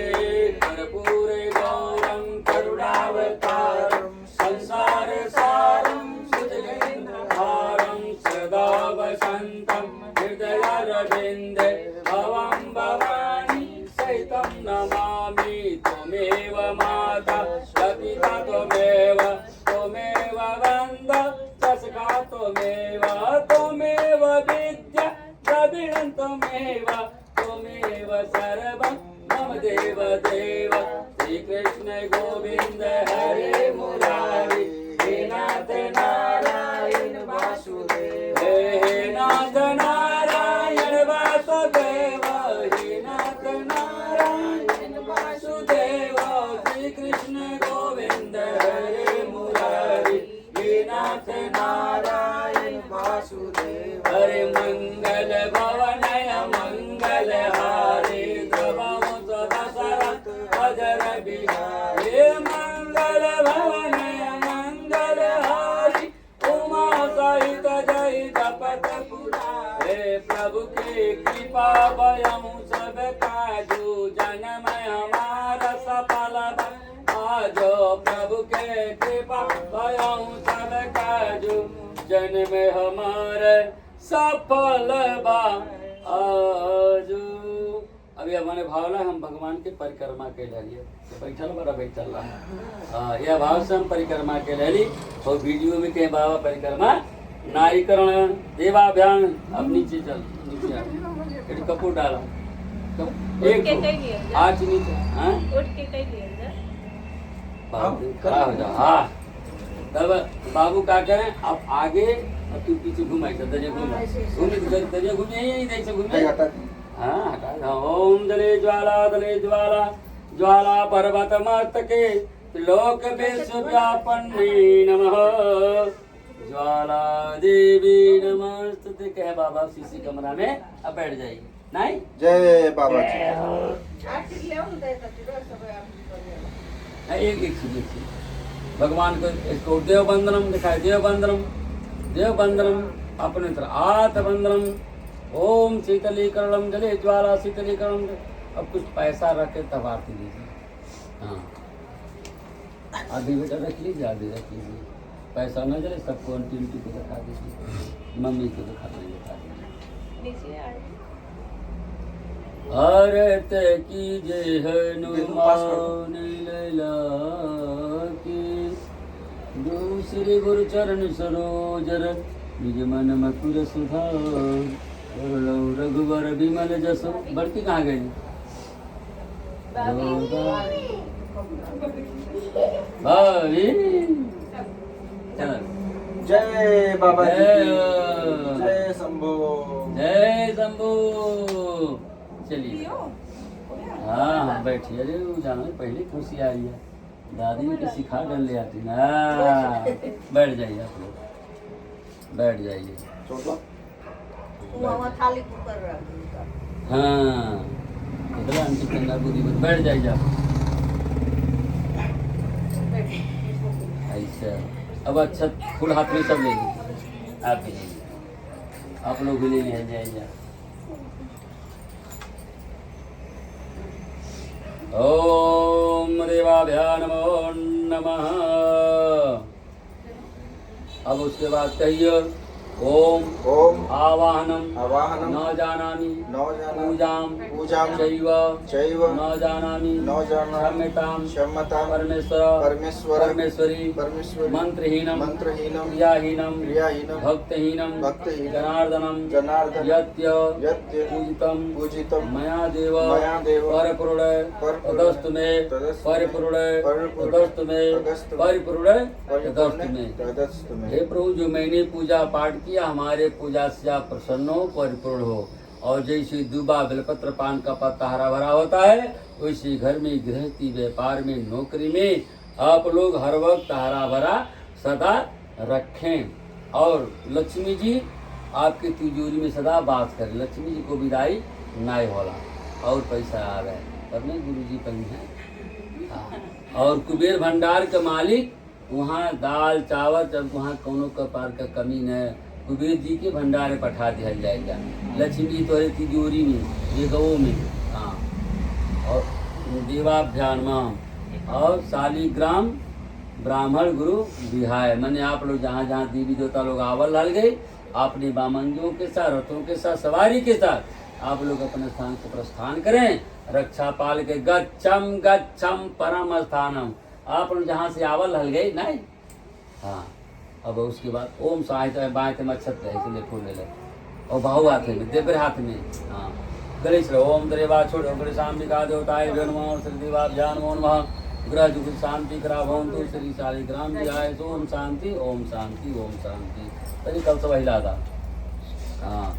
कर्पूर गौरम करुणावतारम, संसार सारम सुजगेन्द्रहारम, सदा वसंतम हृदयारविन्दे। भवं भवानी सहितं नमामि। त्वमेव माता च पिता त्वमेव, त्वमेव वन्द च सखा त्वमेव, त्वमेव विद्या द्रविणं त्वमेव, त्वमेव सर्वं मम देव देव। श्री कृष्ण गोविंद हरे मुरारी। हे नाथ नारायण वासुदेव। हे नाथ नारायण वासुदेव। हे नाथ नारायण वासुदेव। श्री कृष्ण गोविंद हरे मुरारी। हे नाथ नारायण वासुदेव। हरे मंगल भवनय मंगल हारे, द्रवौ सदा शरत अजर बिहारी। हे मंगल भवनय मंगल हारी, उमा सहित जय जपत पुरारी। हे प्रभु की कृपा भयं सब काजू, जन्म हमारा सफल आजो। प्रभु के कृपा भयं सब काजू, जन्म हमारे सफल बा आजू। अभी हमारे भावना हम भगवान के परिक्रमा के लिए बैठल बड़ा बैठल रहा। यह भाव से हम परिक्रमा के लिए और वीडियो में कहीं बाबा परिक्रमा नारीकरण देवाभ्यान। अब नीचे चल, नीचे आ, कपूर डाला एक आज नीचे। हाँ बाबू खड़ा हो जाओ। हाँ तब बाबू क्या करें, अब आगे और तू पीछे घुमाई, दरिया घुमाई, दरिया घूमे यही जैसे घूमे। हाँ हटा। ओम दले ज्वाला ज्वाला पर्वत मस्तके, लोक विश्व व्यापन्ने नमः। ज्वाला देवी नमस्ते। कहे बाबा सीसी कमरा में अब बैठ जाइए। नहीं जय बाबा जी। एक एक सुनिए भगवान को। इसको देव बंदनम दिखाए, देव बंदनम अपने तरह आत बंदनम। ओम शीतलीकरणम जले ज्वाला शीतलीकरणम। अब कुछ पैसा रखे तब आरती दीजिए। हाँ आधी बेटा रख लीजिए, आधी रख लीजिए। पैसा न जले सबको आंटी को दिखा दीजिए, मम्मी को दिखा दीजिए। आरत कीजे हनुमान लैला की दूसरे गुरु चरण सरोजर निज मन मकुर सुधार करुणौ रघुवर विमल जसु। बढ़ती कहाँ गई? भाभी चल। जय बाबा जी जय की। जय शंभो। जय शंभू। चलिए हाँ हाँ बैठिए। अरे वो जानो पहले खुशी आ रही है, दादी ने तो सिखा डर ले आती ना। बैठ जाइए आप लोग, बैठ जाइए। वहाँ थाली ऊपर रख दीजिए। हाँ इधर आंटी चंदा बुद्धि बैठ जाइए आप। ऐसा अब अच्छा फुल हाथ में सब ले लीजिए। आप भी ले लीजिए, आप लोग भी ले लीजिए। जाइए। ओम देवाभ्या नमो नमः। अब उसके बाद कहिए ओम ओम आवाहनम आवाहनम न जानामि न जानामि पूजाम पूजाम चैव चैव न जानामि न जानामि क्षम्यताम क्षम्यतां परमेश्वर परमेश्वरी परमेश्वरी मंत्रहीनम मंत्रहीनम क्रियाहीनम क्रियाहीनम भक्तहीनम भक्तहीनम जनार्दनम जनार्दन यत्य यत्य पूजितम पूजितम मया देव मया देव परपुरुष तदस्तु मे तदस्तु मे परपुरुष तदस्तु मे तदस्तु मे परिपुरुष तदस्तु मे। तदस्तु मे। हे प्रभु जो मैंने पूजा पाठ किया हमारे पूजा से आप प्रसन्न हो, परिपूर्ण हो। और जैसे दुबा बेलपत्र पान का पत्ता हरा भरा होता है वैसे घर में गृहस्थी व्यापार में नौकरी में आप लोग हर वक्त हरा भरा सदा रखें। और लक्ष्मी जी आपकी तिजोरी में सदा वास करें। लक्ष्मी जी को विदाई नाय होला और पैसा आ गए तब नहीं गुरु जी कहीं है। और कुबेर भंडार के मालिक वहाँ दाल चावल जब वहाँ कोनो कपार का कमी न कुबेर जी के भंडारे पठा दिया जाएगा। लक्ष्मी तो है तिजोरी में ये गौ में। हाँ और देवाभ्यान और शालिग्राम ब्राह्मण गुरु विहाय मैंने आप लोग जहाँ जहाँ देवी देवता लोग आवल हल गए अपने बामंगियों के साथ रथों के साथ सवारी के साथ आप लोग अपने स्थान को प्रस्थान करें। रक्षा पाल के गच्छम गच्छम परम स्थानम आप लोग जहाँ से आवल हल गए नहीं। हाँ अब उसके बाद ओम सहायता बाएं में अक्षत है इसलिए फूल ले ले और बाहु हाथ में देवर हाथ में। हाँ गणेश ओम देवा छोड़ गणेश शांतिका देवताय नमः श्री देवाभ्यान नमः ग्रह जुग शांति करा भवन्तु श्री शालिग्राम विहाय ओम शांति ओम शांति ओम शांति। तरी कल से वही लादा। हाँ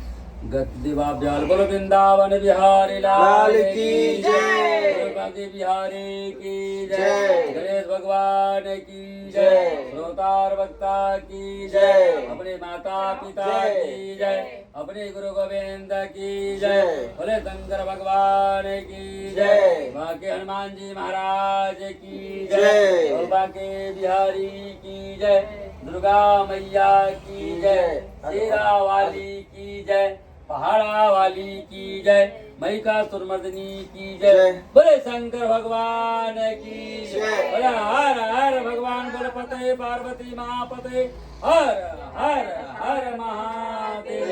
देवाभ्याल बोलो वृंदावन बिहारी लाल की जय। बांके बिहारी की जय। गणेश भगवान की जय। श्रोतार वक्ता की जय। अपने माता पिता की जय। अपने गुरु गोविंद की जय। बोले शंकर भगवान की जय। बांके हनुमान जी महाराज की जय। और बांके बिहारी की जय। दुर्गा मैया की जय। शेरा वाली की जय। पहाड़ा वाली की जय। महिषासुर मर्दिनी की जय। बोले शंकर भगवान की जय। बोले हर हर भगवान बोले पते पार्वती महापते हर हर हर महादेव।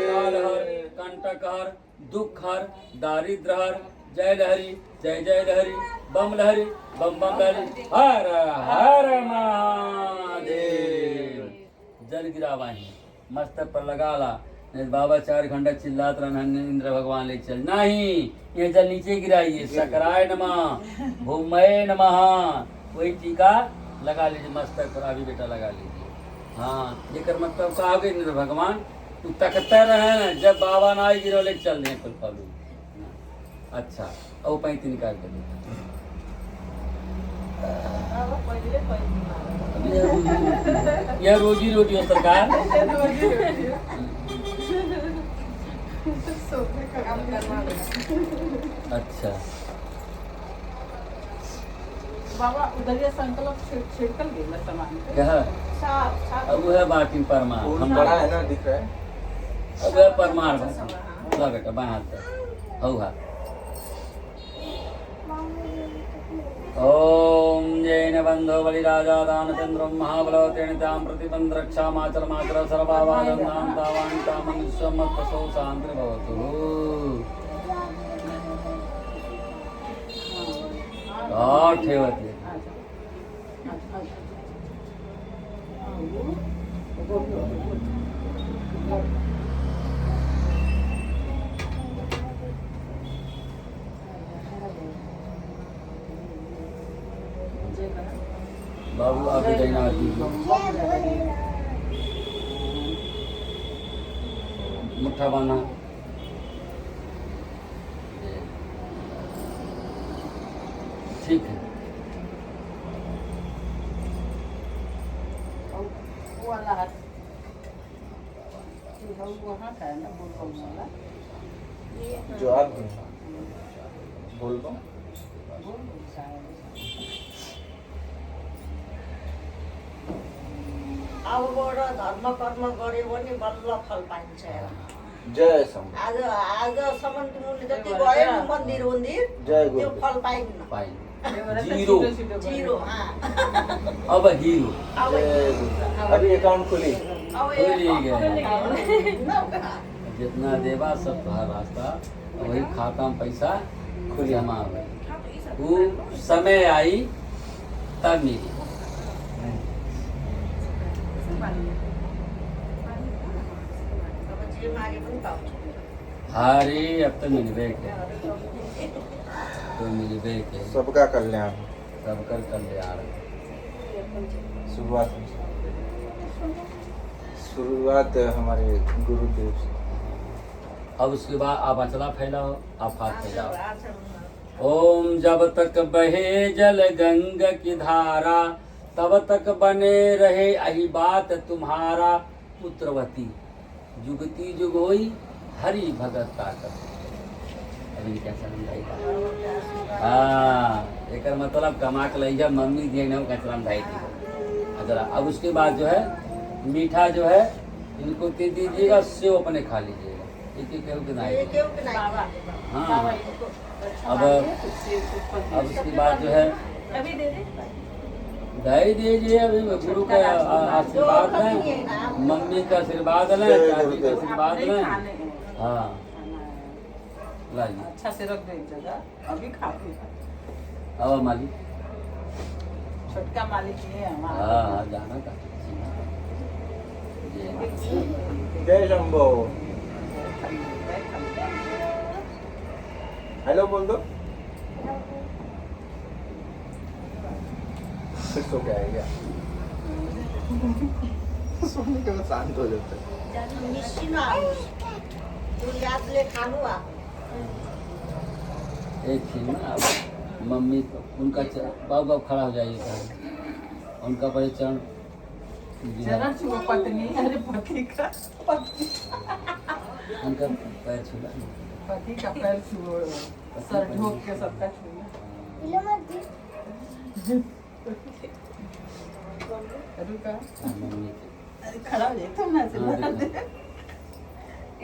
काल हर कंटक हर दुख हर दारिद्र हर जय लहरी जय जय लहरी बम लहरी बम बम लहरी हर हर महादेव। जल गिरा वाही मस्तक पर लगा ला बाबा 4 घंटा चिल्लात रहन इंद्र भगवान ले चल नहीं ये जल नीचे गिराइए। सकराय नमः भूमय नमः वही टीका लगा लीजिए मस्तक पर। अभी बेटा लगा लीजिए। हाँ ये कर मतलब कहा गए इंद्र भगवान तू तकता रहे जब बाबा ना गिरो ले चल रहे कुल पालू। अच्छा और 35 निकाल कर यह रोजी रोटी हो सरकार। अच्छा बाबा उधर ये संकल्प छिड़कल गेला सामान पे। क्या साफ अब वह बाकी परमार हम बड़ा है ना दिख रहा है। अब वह परमार ला बेटा बाएं हाथ पे हौ हाथ। ओम जैन बंधो बलिराजा दानचंद्रम महाबलो तेणिताम प्रतिबंध रक्षा माचल माचल सर्वावादम नाम तावानिता मनुष्य मत सो शांति भवतु। ठेवते बाबू आगे जाना मुठ्ठा बांधना ठीक है। वो वाला हाथ वहाँ का है ना बुलबुल वाला जो आप बोल दो अबबाट धर्म कर्म गऱ्यो भने बल्ल फल पाइन्छ जय सम आज आजसम्म तिमीले जति गयो नि मन्दिर मन्दिर जय त्यो गुरु फल पाइन्न पाइन जीरो जीरो अब हीरो अब जय गुरु अभी अकाउंट खुली अब खुली गए नौका जितना देवा सब तुम्हारा रास्ता वही खाता में पैसा खुल जमा हुआ वो समय आई तब मिली अब जे मागे पनि पाउँछ हारे अब तो मिलबे के तो मिलबे के सबका कल्याण सब कर कल्याण शुरुआत हमारे गुरुदेव से। अब उसके बाद आप अचला फैलाओ आप हाथ फैलाओ। ओम जब तक बहे जल गंगा की धारा तब तक बने रहे अही बात तुम्हारा पुत्रवती जुगती जुग होई हरि भगत ताकत। अभी कैसा समझाएगा? हाँ एक मतलब कमा के लाई जब मम्मी दिए ना कैसा समझाई थी। अच्छा अब उसके बाद जो है मीठा जो है इनको दे दीजिएगा सेव अपने खा लीजिएगा एक एक के ये क्यों कि नहीं हाँ अब उसके बाद जो है अभी दे दे दही दीजिए अभी गुरु का आशीर्वाद लें मम्मी का आशीर्वाद लें चाची का आशीर्वाद लें हाँ लाइए अच्छा से रख दो एक जगह अभी खा पी अब मालिक छोटका मालिक ये है हमारा हाँ जाना था जय शंभो हेलो बोल दो फिर सो क्या है क्या सोने के बाद शांत हो जाता है मिसिन आउनुहोस् त्यो यादले खानु एक थी ना अब मम्मी उनका बाबू बाबू खड़ा हो जाइएगा उनका परिचरण जरा छुओ पत्नी अरे पति का पति उनका पैर छूला पति का पैर छुओ सर ढोक के सबका छुओ रुका मम्मी के अरे खड़ा हो जाए तुम ना चिल्ला दे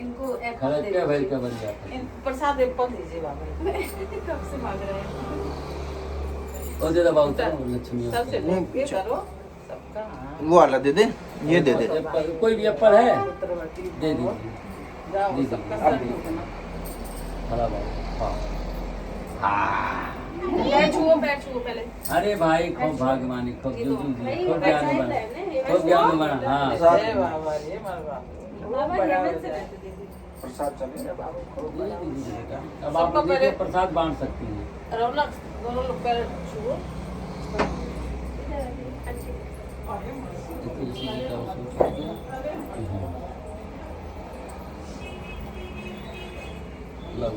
इनको खड़ा एप्पल दे क्या भाई दीजिए। क्या बन जाता इन प्रसाद एप्पल दीजिए बाबा कब से मांग रहे हैं ओ दे दो बाबू लक्ष्मी सबसे ये करो सबका हाँ। वो वाला दे दे ये दे दे कोई भी एप्पल है पुत्रवती दे दीजिए जाओ दीजिए। सबका अब सर दीजिए। ढोकना खड़ा बाबू हाँ पैर छुओ पहले अरे भाई खूब भाग्यमानी खूब ये जो दो। जी भाई, खूब वैसा ज्ञान ही बना है ना, ये खूब ज्ञान बना हाँ जय बाबा रे मर बाबू बाबा बड़ा हो हेमंत से जाए। रहते दीदी प्रसाद चले बाबू खूब दे बड़ा हो दीजिए बेटा। अब सबको आप पहले- देखिए प्रसाद बांट सकती हैं जाए। रौनक दोनों लोग पैर छुओ तो इसी की तरफ से छोड़ दिया। लो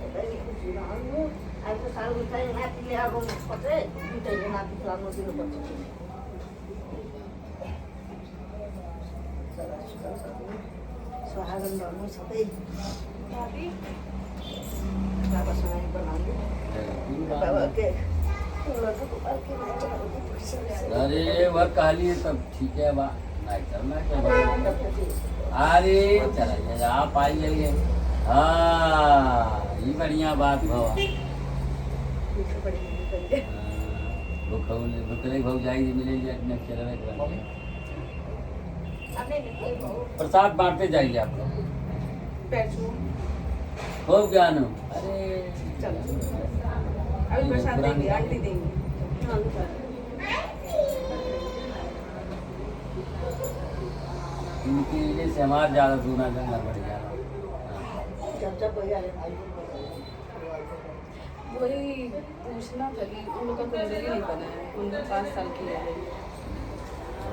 अहिले सानो चाहिँ नातिले अब पर्छ है दुइटैले नाति लानु दिनुपर्छ सुहागन गर्नु सबै बाबासँग बनाउनु बाबा के अरे वह कहली तब ठीक है बा नहीं करना क्या अरे चला जाइए आप आई जाइए हाँ ये बढ़िया बात भवा भूखले भाव जाएगी मिलेगी अपने चलने के बाद प्रसाद बांटते जाइए आप लोग पैर छुओ खूब ज्ञान हो अरे चलो अभी प्रसाद देंगे आंटी देंगी इनकी वजह से हमारा ज़्यादा दूना जंगल बढ़ जाना। वही पूछना था कि उन लोग का कुंडली नहीं बना है, कुंडली 5 साल की है,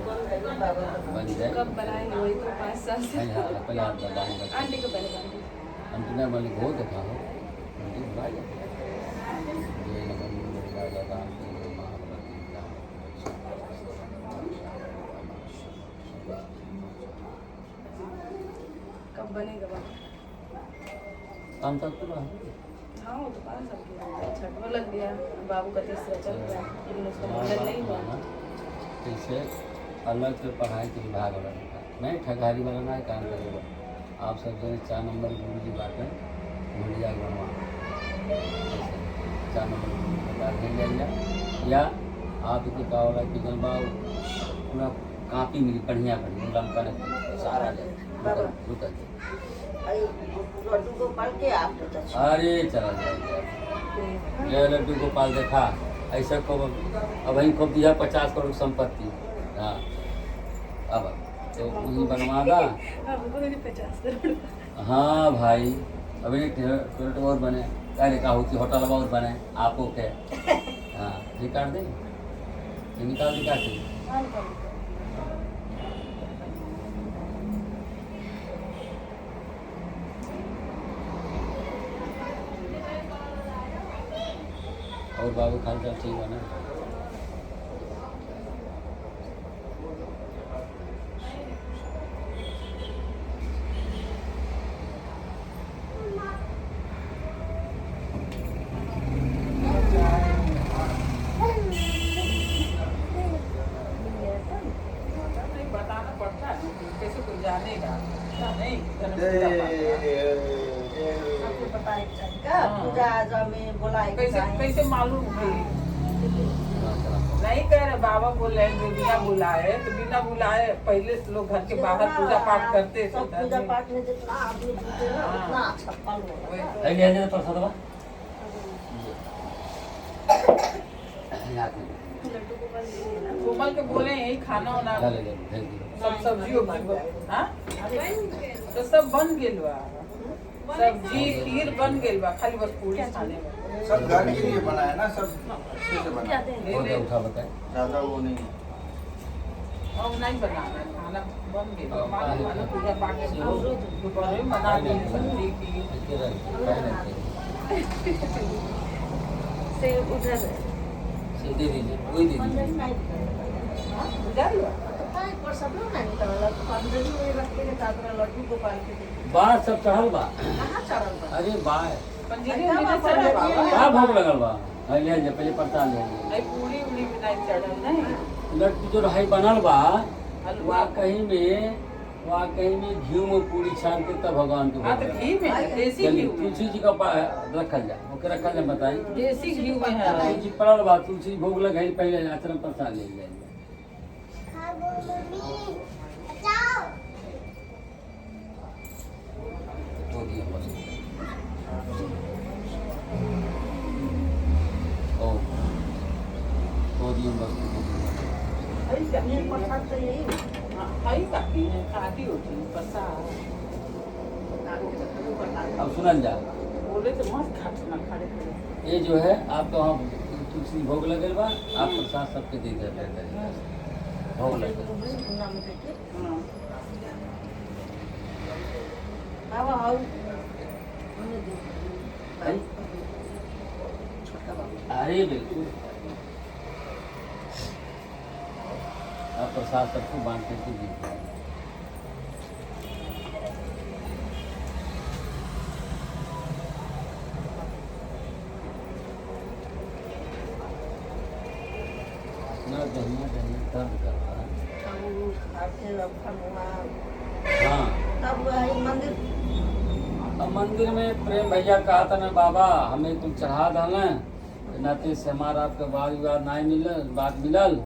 बन जाए कब बनाएंगे? वही तो 5 साल से पहले आप बताएंगे आंटी को पहले बांधी। अंतिना वाली बहुत देखा हो उनकी बुला जाए ये नमन राजा राम कब बनेगा बाबा? काम तक तो हाँ वो तो 5 साल की है, छठवा लग गया, बाबू का तीसरा चल गया, लेकिन उसका मुंडन नहीं हुआ। इसे अलग से पढ़ाई के विभाग वाला मैं ठगारी वाला ना काम करेगा। आप सब जो 4 नंबर गुरु जी बात है भूलिया बनवा 4 नंबर बता दें जाइए या आप इसे का वाला कि जनबा पूरा कापी मिली बढ़िया बढ़िया लंका ने सारा जाए रुका जाए लड्डू गोपाल के आप तो अरे चला जाएगा ये लड्डू गोपाल देखा ऐसा को अब वहीं को दिया 50 करोड़ संपत्ति। हाँ अब तो वही बनवागा। 50 करोड़। हाँ भाई अभी टोयलेट और बने क्या लिखा होती होटल और बने आपको के। हाँ निकाल दें ये निकाल दी काटे और बाबू खाल चाल ठीक है ना। बताना पड़ता है कैसे कोई जानेगा नहीं आपको बताए का पूजा आज में बुलाए कैसे कैसे मालूम कि नहीं कह रहे बाबा बोले बिना बुलाए तो बिना बुलाए पहले लोग घर के बाहर पूजा पाठ करते थे। सब पूजा पाठ में जितना आदमी जुटे ना उतना अच्छा फल होगा। ले ले ले प्रसाद बा लड्डू गोपाल ले लेना। कोमल के बोले यही खाना वाना ले ले भेज दियो सब सब्जी हाँ तो सब बन गेल बा सब्जी खीर बन गेल बा खाली बस पूरी खाने में सब घर के लिए बनाया ना, सब अच्छे से बनाया, और क्या उठा बताए ज्यादा वो नहीं है। और नहीं बनाना खाना बन गेल बा मानो पूजा पाठ दोपहर में बना दी सब्जी की इसके रख से उधर से दे दीजिए वही दे दीजिए बुझा लिया पर सब लोग नहीं करला तो पंजरी में रख के तातरा लड्डू गोपाल के बाहर सब चढ़ल बा कहां चढ़ल बा अरे बाय पंजीरी में नहीं चढ़े बाबा क्या भोग लगल बा ले ले पहले प्रसाद ले ले नहीं पूरी उड़ी में नहीं चढ़ल नहीं लड्डू जो रहाई बनल बा हलवा वाकई में घी में पूरी छान के तब भगवान के हाँ तो भोग घी में देसी घी में तुलसी जी का रखल जाए ओके रखल जाए बताई देसी घी में है तुलसी पड़ल बा तुलसी भोग लगे पहले आचरण प्रसाद ले जाए तो दिया बस ओ तो दिया बस ये प्रसाद तो यही खाई काटी है खाती होती है प्रसाद अब सुनल जा बोले तो मत खाना खड़े खड़े ये जो है आपका वहाँ तुलसी भोग लगल बा आप प्रसाद सबके दे दे भोग लगल नाम देके हाँ बाबा आओ उन्हें दे भाई छोटा बाबा अरे बिल्कुल आप प्रसाद सबको बांट करके दीजिए ना दहिया दहिया दर्द करता है आपके भगवान हाँ तब वही मंदिर अब मंदिर में प्रेम भैया कहा था ना बाबा हमें तुम चढ़ा दल नाते से हमारा आपके वाद विवाद नहीं मिलल बात मिलल